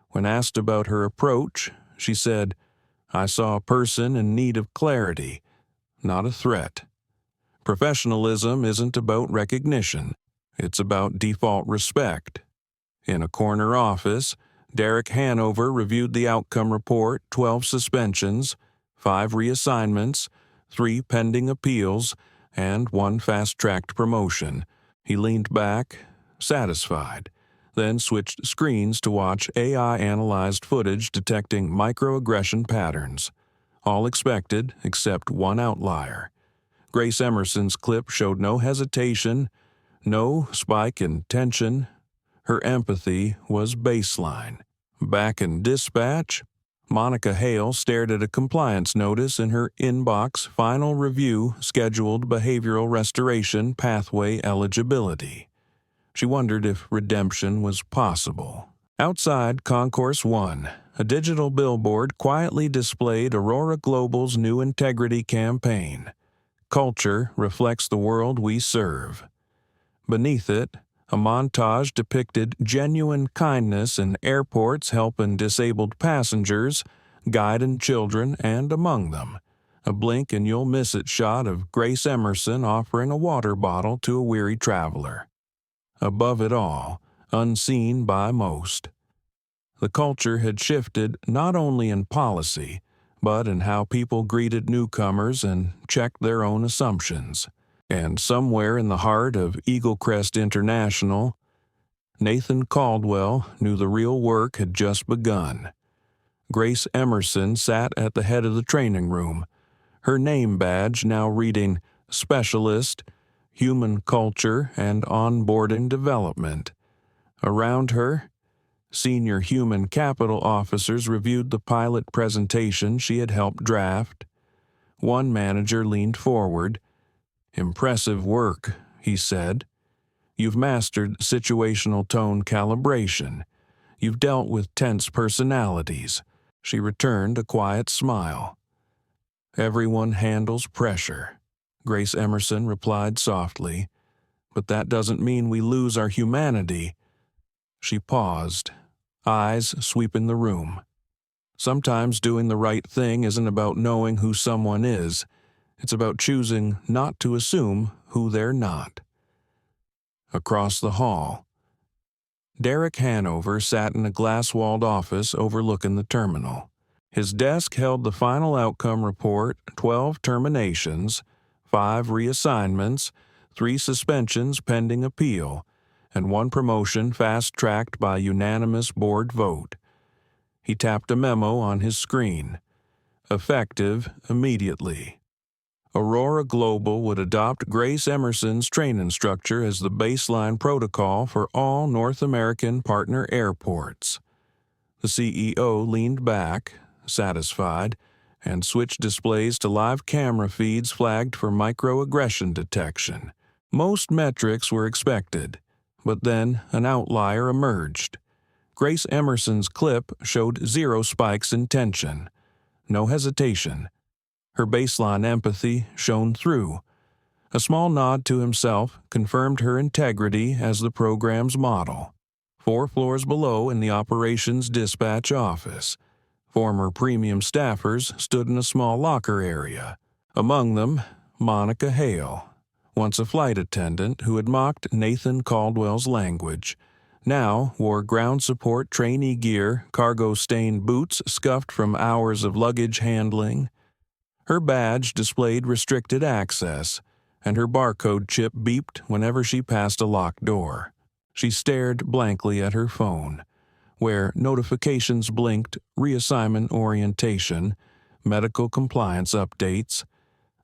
When asked about her approach, she said, "I saw a person in need of clarity, not a threat. Professionalism isn't about recognition. It's about default respect." In a corner office, Derek Hanover reviewed the outcome report, 12 suspensions, 5 reassignments, 3 pending appeals, and 1 fast-tracked promotion. He leaned back, satisfied, then switched screens to watch AI-analyzed footage detecting microaggression patterns. All expected except one outlier. Grace Emerson's clip showed no hesitation, no spike in tension. Her empathy was baseline. Back in dispatch, Monica Hale stared at a compliance notice in her inbox. Final review, scheduled behavioral restoration pathway eligibility. She wondered if redemption was possible. Outside Concourse 1, a digital billboard quietly displayed Aurora Global's new integrity campaign. Culture reflects the world we serve. Beneath it, a montage depicted genuine kindness in airports helping disabled passengers, guiding children, and among them, a blink and you'll miss it shot of Grace Emerson offering a water bottle to a weary traveler. Above it all, unseen by most, the culture had shifted not only in policy, but in how people greeted newcomers and checked their own assumptions. And somewhere in the heart of Eaglecrest International, Nathan Caldwell knew the real work had just begun. Grace Emerson sat at the head of the training room, her name badge now reading Specialist, Human Culture and Onboarding Development. Around her, senior human capital officers reviewed the pilot presentation she had helped draft. One manager leaned forward. "Impressive work," he said. "You've mastered situational tone calibration. You've dealt with tense personalities." She returned a quiet smile. "Everyone handles pressure," Grace Emerson replied softly. "But that doesn't mean we lose our humanity." She paused, eyes sweeping the room. Sometimes doing the right thing isn't about knowing who someone is. It's about choosing not to assume who they're not. Across the hall, Derek Hanover sat in a glass-walled office overlooking the terminal. His desk held the final outcome report, 12 terminations, 5 reassignments, 3 suspensions pending appeal, and 1 promotion fast-tracked by unanimous board vote. He tapped a memo on his screen. Effective immediately. Aurora Global would adopt Grace Emerson's training structure as the baseline protocol for all North American partner airports. The CEO leaned back, satisfied, and switched displays to live camera feeds flagged for microaggression detection. Most metrics were expected, but then an outlier emerged. Grace Emerson's clip showed 0 spikes in tension. No hesitation. Her baseline empathy shone through. A small nod to himself confirmed her integrity as the program's model. 4 floors below in the operations dispatch office, former premium staffers stood in a small locker area. Among them, Monica Hale, once a flight attendant who had mocked Nathan Caldwell's language, now wore ground support trainee gear, cargo-stained boots scuffed from hours of luggage handling. Her badge displayed restricted access, and her barcode chip beeped whenever she passed a locked door. She stared blankly at her phone, where notifications blinked reassignment orientation, medical compliance updates,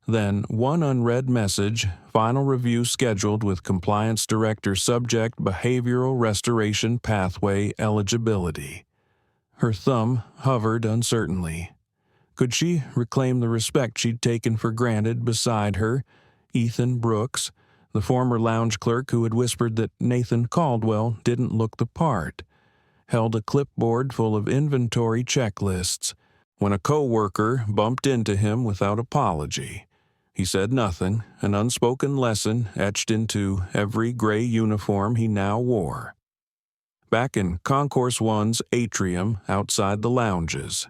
then one unread message, final review scheduled with compliance director subject behavioral restoration pathway eligibility. Her thumb hovered uncertainly. Could she reclaim the respect she'd taken for granted beside her? Ethan Brooks, the former lounge clerk who had whispered that Nathan Caldwell didn't look the part, held a clipboard full of inventory checklists when a co-worker bumped into him without apology. He said nothing, an unspoken lesson etched into every gray uniform he now wore. Back in Concourse 1's atrium outside the lounges,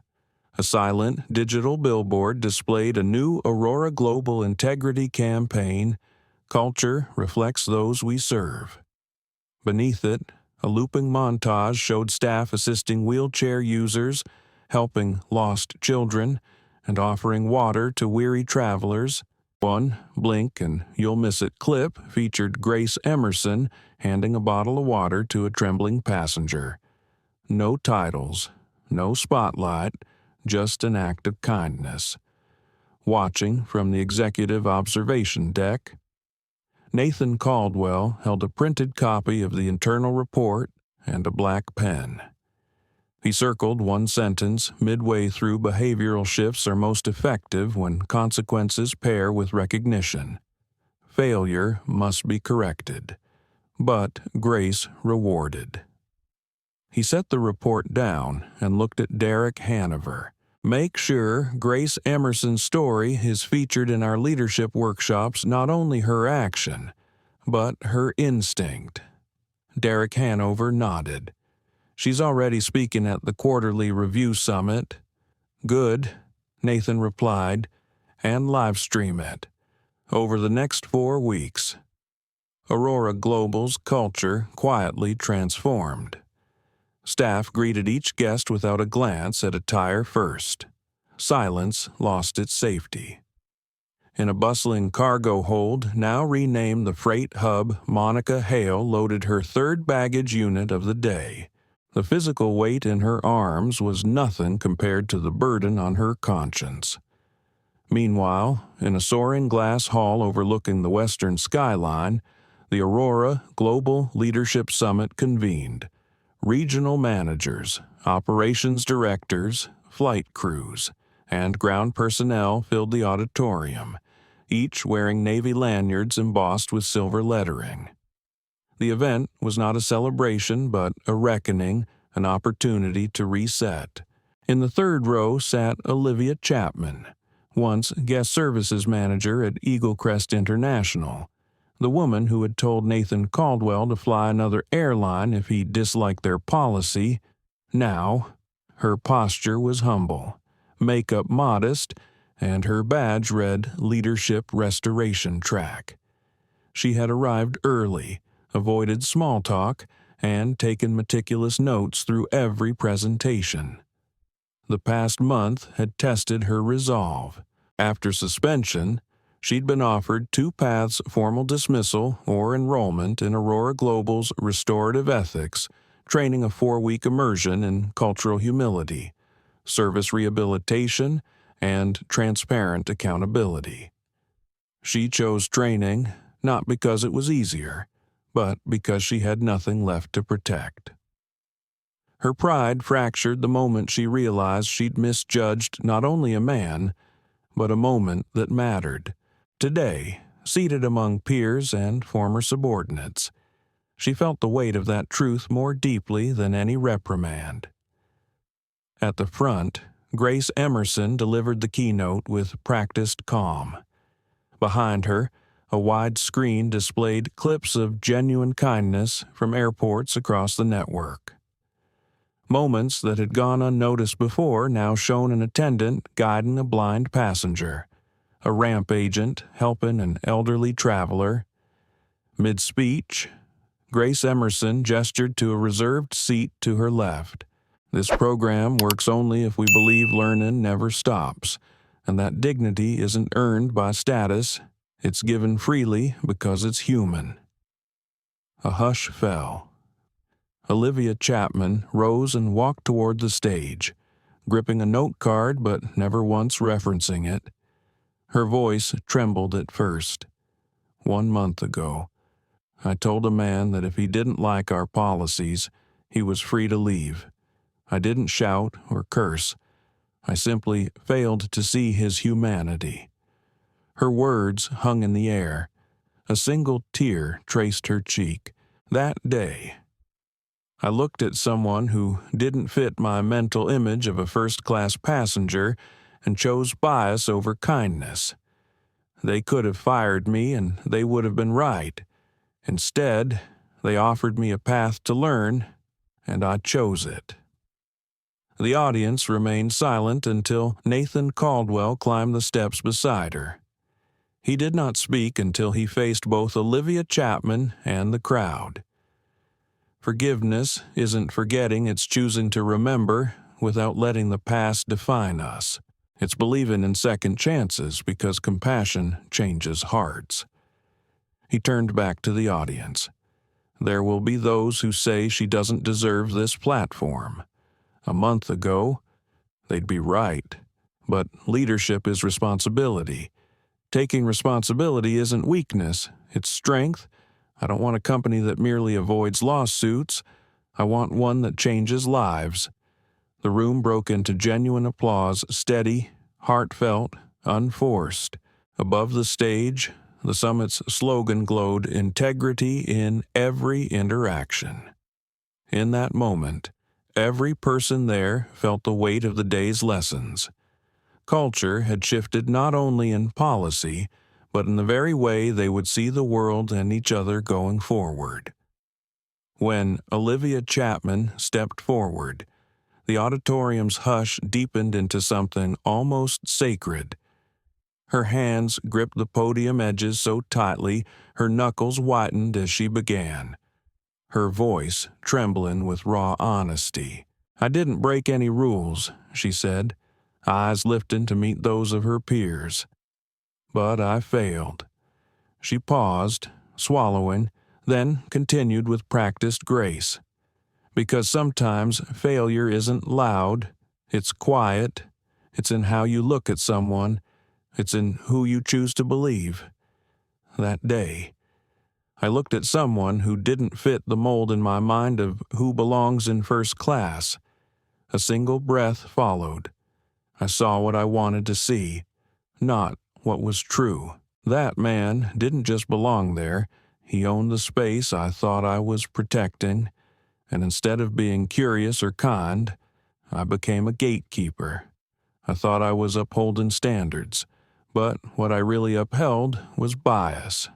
a silent digital billboard displayed a new Aurora Global Integrity campaign, "Culture reflects those we serve." Beneath it, a looping montage showed staff assisting wheelchair users, helping lost children, and offering water to weary travelers. One blink and you'll miss it clip featured Grace Emerson handing a bottle of water to a trembling passenger. No titles, no spotlight, just an act of kindness. Watching from the executive observation deck, Nathan Caldwell held a printed copy of the internal report and a black pen. He circled one sentence midway through. Behavioral shifts are most effective when consequences pair with recognition. Failure must be corrected, but grace rewarded. He set the report down and looked at Derek Hanover. Make sure Grace Emerson's story is featured in our leadership workshops, not only her action, but her instinct. Derek Hanover nodded. She's already speaking at the quarterly review summit. Good, Nathan replied, and live stream it. Over the next 4 weeks. Aurora Global's culture quietly transformed. Staff greeted each guest without a glance at attire first. Silence lost its safety. In a bustling cargo hold, now renamed the Freight Hub, Monica Hale loaded her 3rd baggage unit of the day. The physical weight in her arms was nothing compared to the burden on her conscience. Meanwhile, in a soaring glass hall overlooking the western skyline, the Aurora Global Leadership Summit convened. Regional managers, operations directors, flight crews, and ground personnel filled the auditorium, each wearing Navy lanyards embossed with silver lettering. The event was not a celebration, but a reckoning, an opportunity to reset. In the 3rd row sat Olivia Chapman, once guest services manager at Eaglecrest International, the woman who had told Nathan Caldwell to fly another airline if he disliked their policy. Now, Her posture was humble, makeup modest, and her badge read Leadership Restoration Track. She had arrived early, avoided small talk, and taken meticulous notes through every presentation. The past month had tested her resolve. After suspension, she'd been offered 2 paths: formal dismissal or enrollment in Aurora Global's Restorative Ethics, training a 4-week immersion in cultural humility, service rehabilitation, and transparent accountability. She chose training not because it was easier, but because she had nothing left to protect. Her pride fractured the moment she realized she'd misjudged not only a man, but a moment that mattered. Today, seated among peers and former subordinates, she felt the weight of that truth more deeply than any reprimand. At the front, Grace Emerson delivered the keynote with practiced calm. Behind her, a wide screen displayed clips of genuine kindness from airports across the network. Moments that had gone unnoticed before now shone an attendant guiding a blind passenger, a ramp agent helping an elderly traveler. Mid-speech, Grace Emerson gestured to a reserved seat to her left. This program works only if we believe learning never stops, and that dignity isn't earned by status, it's given freely because it's human. A hush fell. Olivia Chapman rose and walked toward the stage, gripping a note card but never once referencing it. Her voice trembled at first. 1 month ago, I told a man that if he didn't like our policies, he was free to leave. I didn't shout or curse. I simply failed to see his humanity. Her words hung in the air. A single tear traced her cheek. That day, I looked at someone who didn't fit my mental image of a first-class passenger and chose bias over kindness. They could have fired me and they would have been right. Instead, they offered me a path to learn, and I chose it. The audience remained silent until Nathan Caldwell climbed the steps beside her. He did not speak until he faced both Olivia Chapman and the crowd. Forgiveness isn't forgetting, it's choosing to remember without letting the past define us. It's believing in second chances because compassion changes hearts. He turned back to the audience. There will be those who say she doesn't deserve this platform. A month ago, they'd be right. But leadership is responsibility. Taking responsibility isn't weakness, it's strength. I don't want a company that merely avoids lawsuits. I want one that changes lives. The room broke into genuine applause, steady, heartfelt, unforced. Above the stage, the summit's slogan glowed, "Integrity in every interaction." In that moment, every person there felt the weight of the day's lessons. Culture had shifted not only in policy, but in the very way they would see the world and each other going forward. When Olivia Chapman stepped forward, the auditorium's hush deepened into something almost sacred. Her hands gripped the podium edges so tightly, her knuckles whitened as she began, her voice trembling with raw honesty. "I didn't break any rules," she said, eyes lifting to meet those of her peers. "But I failed." She paused, swallowing, then continued with practiced grace. Because sometimes failure isn't loud, it's quiet, it's in how you look at someone, it's in who you choose to believe. That day, I looked at someone who didn't fit the mold in my mind of who belongs in first class. A single breath followed. I saw what I wanted to see, not what was true. That man didn't just belong there, he owned the space I thought I was protecting, and instead of being curious or kind, I became a gatekeeper. I thought I was upholding standards, but what I really upheld was bias.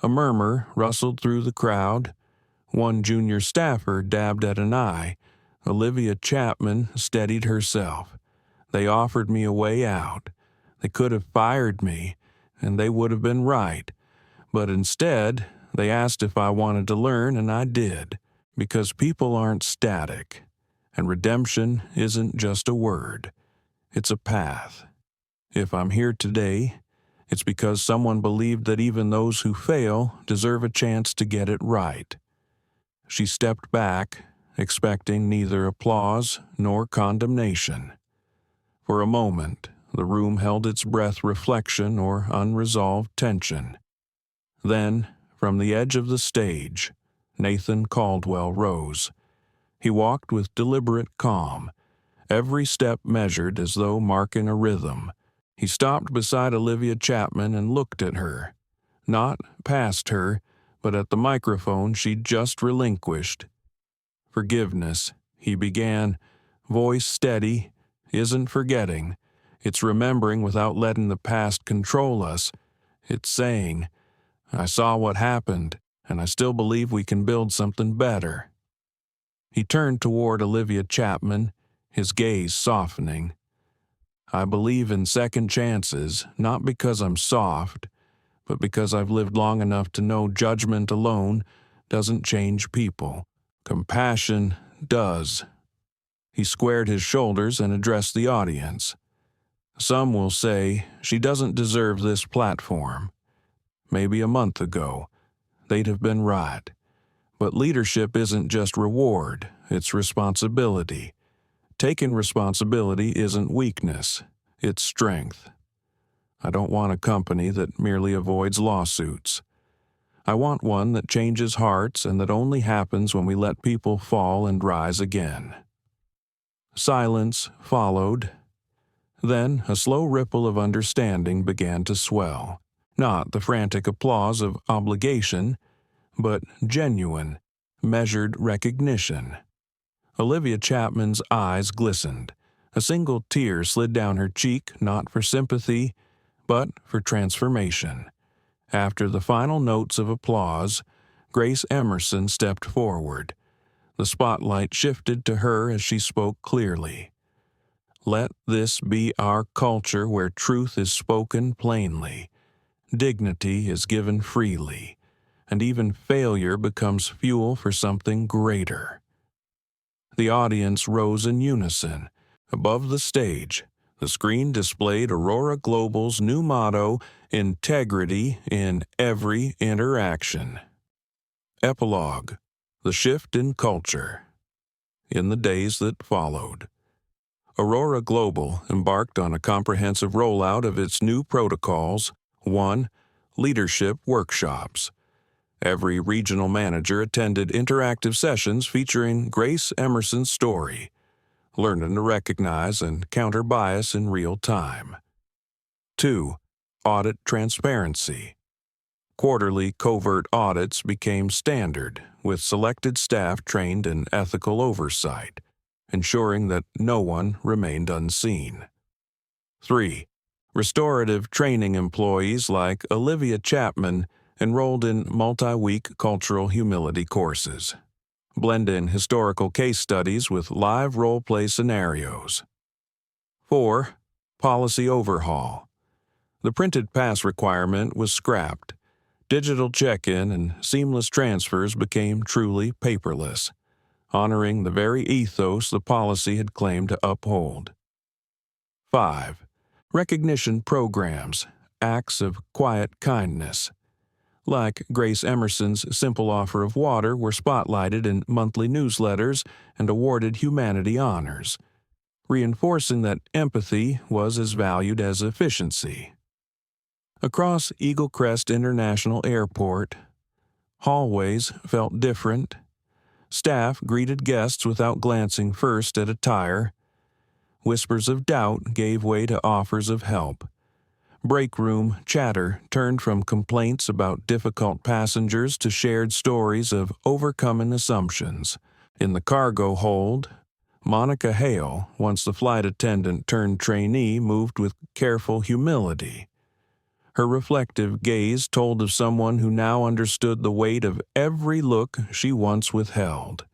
A murmur rustled through the crowd. One junior staffer dabbed at an eye, Olivia Chapman steadied herself. They offered me a way out. They could have fired me, and they would have been right. But instead, they asked if I wanted to learn, and I did. Because people aren't static, and redemption isn't just a word. It's a path. If I'm here today, it's because someone believed that even those who fail deserve a chance to get it right. She stepped back, expecting neither applause nor condemnation. For a moment, the room held its breath, reflection or unresolved tension. Then, from the edge of the stage, Nathan Caldwell rose. He walked with deliberate calm, every step measured as though marking a rhythm. He stopped beside Olivia Chapman and looked at her. Not past her, but at the microphone she'd just relinquished. "Forgiveness," he began, voice steady, "isn't forgetting. It's remembering without letting the past control us. It's saying, I saw what happened, and I still believe we can build something better." He turned toward Olivia Chapman, his gaze softening. "I believe in second chances, not because I'm soft, but because I've lived long enough to know judgment alone doesn't change people. Compassion does." He squared his shoulders and addressed the audience. "Some will say she doesn't deserve this platform. Maybe a month ago, they'd have been right. But leadership isn't just reward, it's responsibility. Taking responsibility isn't weakness, it's strength. I don't want a company that merely avoids lawsuits. I want one that changes hearts and that only happens when we let people fall and rise again." Silence followed. Then a slow ripple of understanding began to swell. Not the frantic applause of obligation, but genuine, measured recognition. Olivia Chapman's eyes glistened. A single tear slid down her cheek, not for sympathy, but for transformation. After the final notes of applause, Grace Emerson stepped forward. The spotlight shifted to her as she spoke clearly. "Let this be our culture where truth is spoken plainly. Dignity is given freely, and even failure becomes fuel for something greater." The audience rose in unison. Above the stage, the screen displayed Aurora Global's new motto, "Integrity in every interaction." Epilogue: The shift in culture. In the days that followed, Aurora Global embarked on a comprehensive rollout of its new protocols. 1. Leadership workshops. Every regional manager attended interactive sessions featuring Grace Emerson's story, learning to recognize and counter bias in real time. 2. Audit transparency. Quarterly covert audits became standard, with selected staff trained in ethical oversight, ensuring that no one remained unseen. 3. Restorative training employees like Olivia Chapman enrolled in multi-week cultural humility courses. Blend in historical case studies with live role-play scenarios. 4. Policy overhaul. The printed pass requirement was scrapped. Digital check-in and seamless transfers became truly paperless, honoring the very ethos the policy had claimed to uphold. 5. Recognition programs, acts of quiet kindness. Like Grace Emerson's simple offer of water, were spotlighted in monthly newsletters and awarded humanity honors, reinforcing that empathy was as valued as efficiency. Across Eaglecrest International Airport, hallways felt different. Staff greeted guests without glancing first at attire. Whispers of doubt gave way to offers of help. Break room chatter turned from complaints about difficult passengers to shared stories of overcoming assumptions. In the cargo hold, Monica Hale, once the flight attendant turned trainee, moved with careful humility. Her reflective gaze told of someone who now understood the weight of every look she once withheld.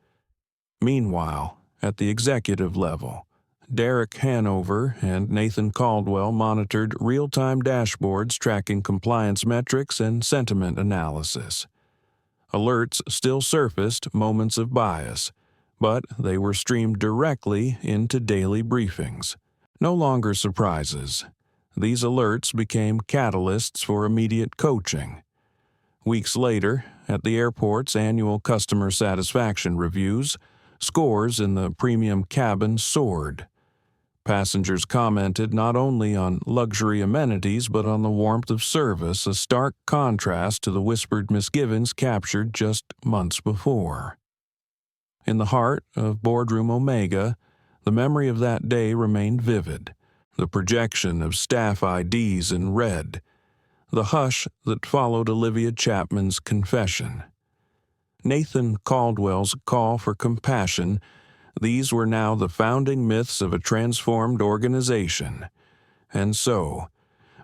Meanwhile, At the executive level, Derek Hanover and Nathan Caldwell monitored real-time dashboards tracking compliance metrics and sentiment analysis. Alerts still surfaced moments of bias, but they were streamed directly into daily briefings. No longer surprises. These alerts became catalysts for immediate coaching. Weeks later, at the airport's annual customer satisfaction reviews, scores in the premium cabin soared. Passengers commented not only on luxury amenities but on the warmth of service, a stark contrast to the whispered misgivings captured just months before. In the heart of Boardroom Omega, the memory of that day remained vivid. The projection of staff IDs in red, the hush that followed Olivia Chapman's confession. Nathan Caldwell's call for compassion, these were now the founding myths of a transformed organization. And so,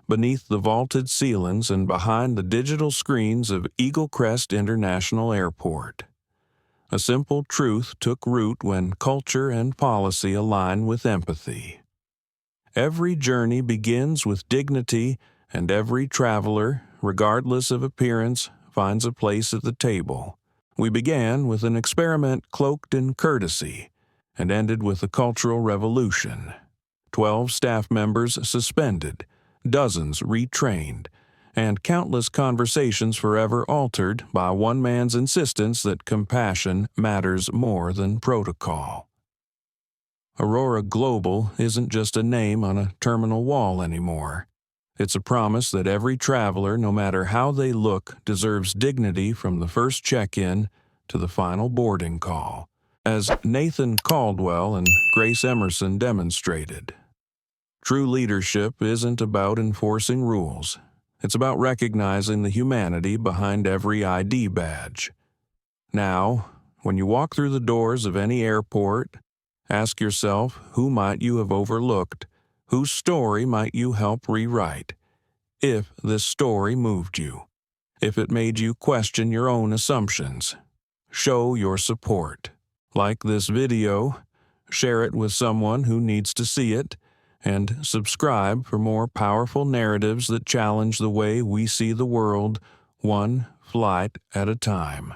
beneath the vaulted ceilings and behind the digital screens of Eaglecrest International Airport, a simple truth took root when culture and policy align with empathy. Every journey begins with dignity, and every traveler, regardless of appearance, finds a place at the table. We began with an experiment cloaked in courtesy, and ended with a cultural revolution. 12 staff members suspended, dozens retrained, and countless conversations forever altered by one man's insistence that compassion matters more than protocol. Aurora Global isn't just a name on a terminal wall anymore. It's a promise that every traveler, no matter how they look, deserves dignity from the first check-in to the final boarding call, as Nathan Caldwell and Grace Emerson demonstrated. True leadership isn't about enforcing rules. It's about recognizing the humanity behind every ID badge. Now, when you walk through the doors of any airport, ask yourself, who might you have overlooked? Whose story might you help rewrite? If this story moved you, if it made you question your own assumptions, show your support. Like this video, share it with someone who needs to see it, and subscribe for more powerful narratives that challenge the way we see the world, one flight at a time.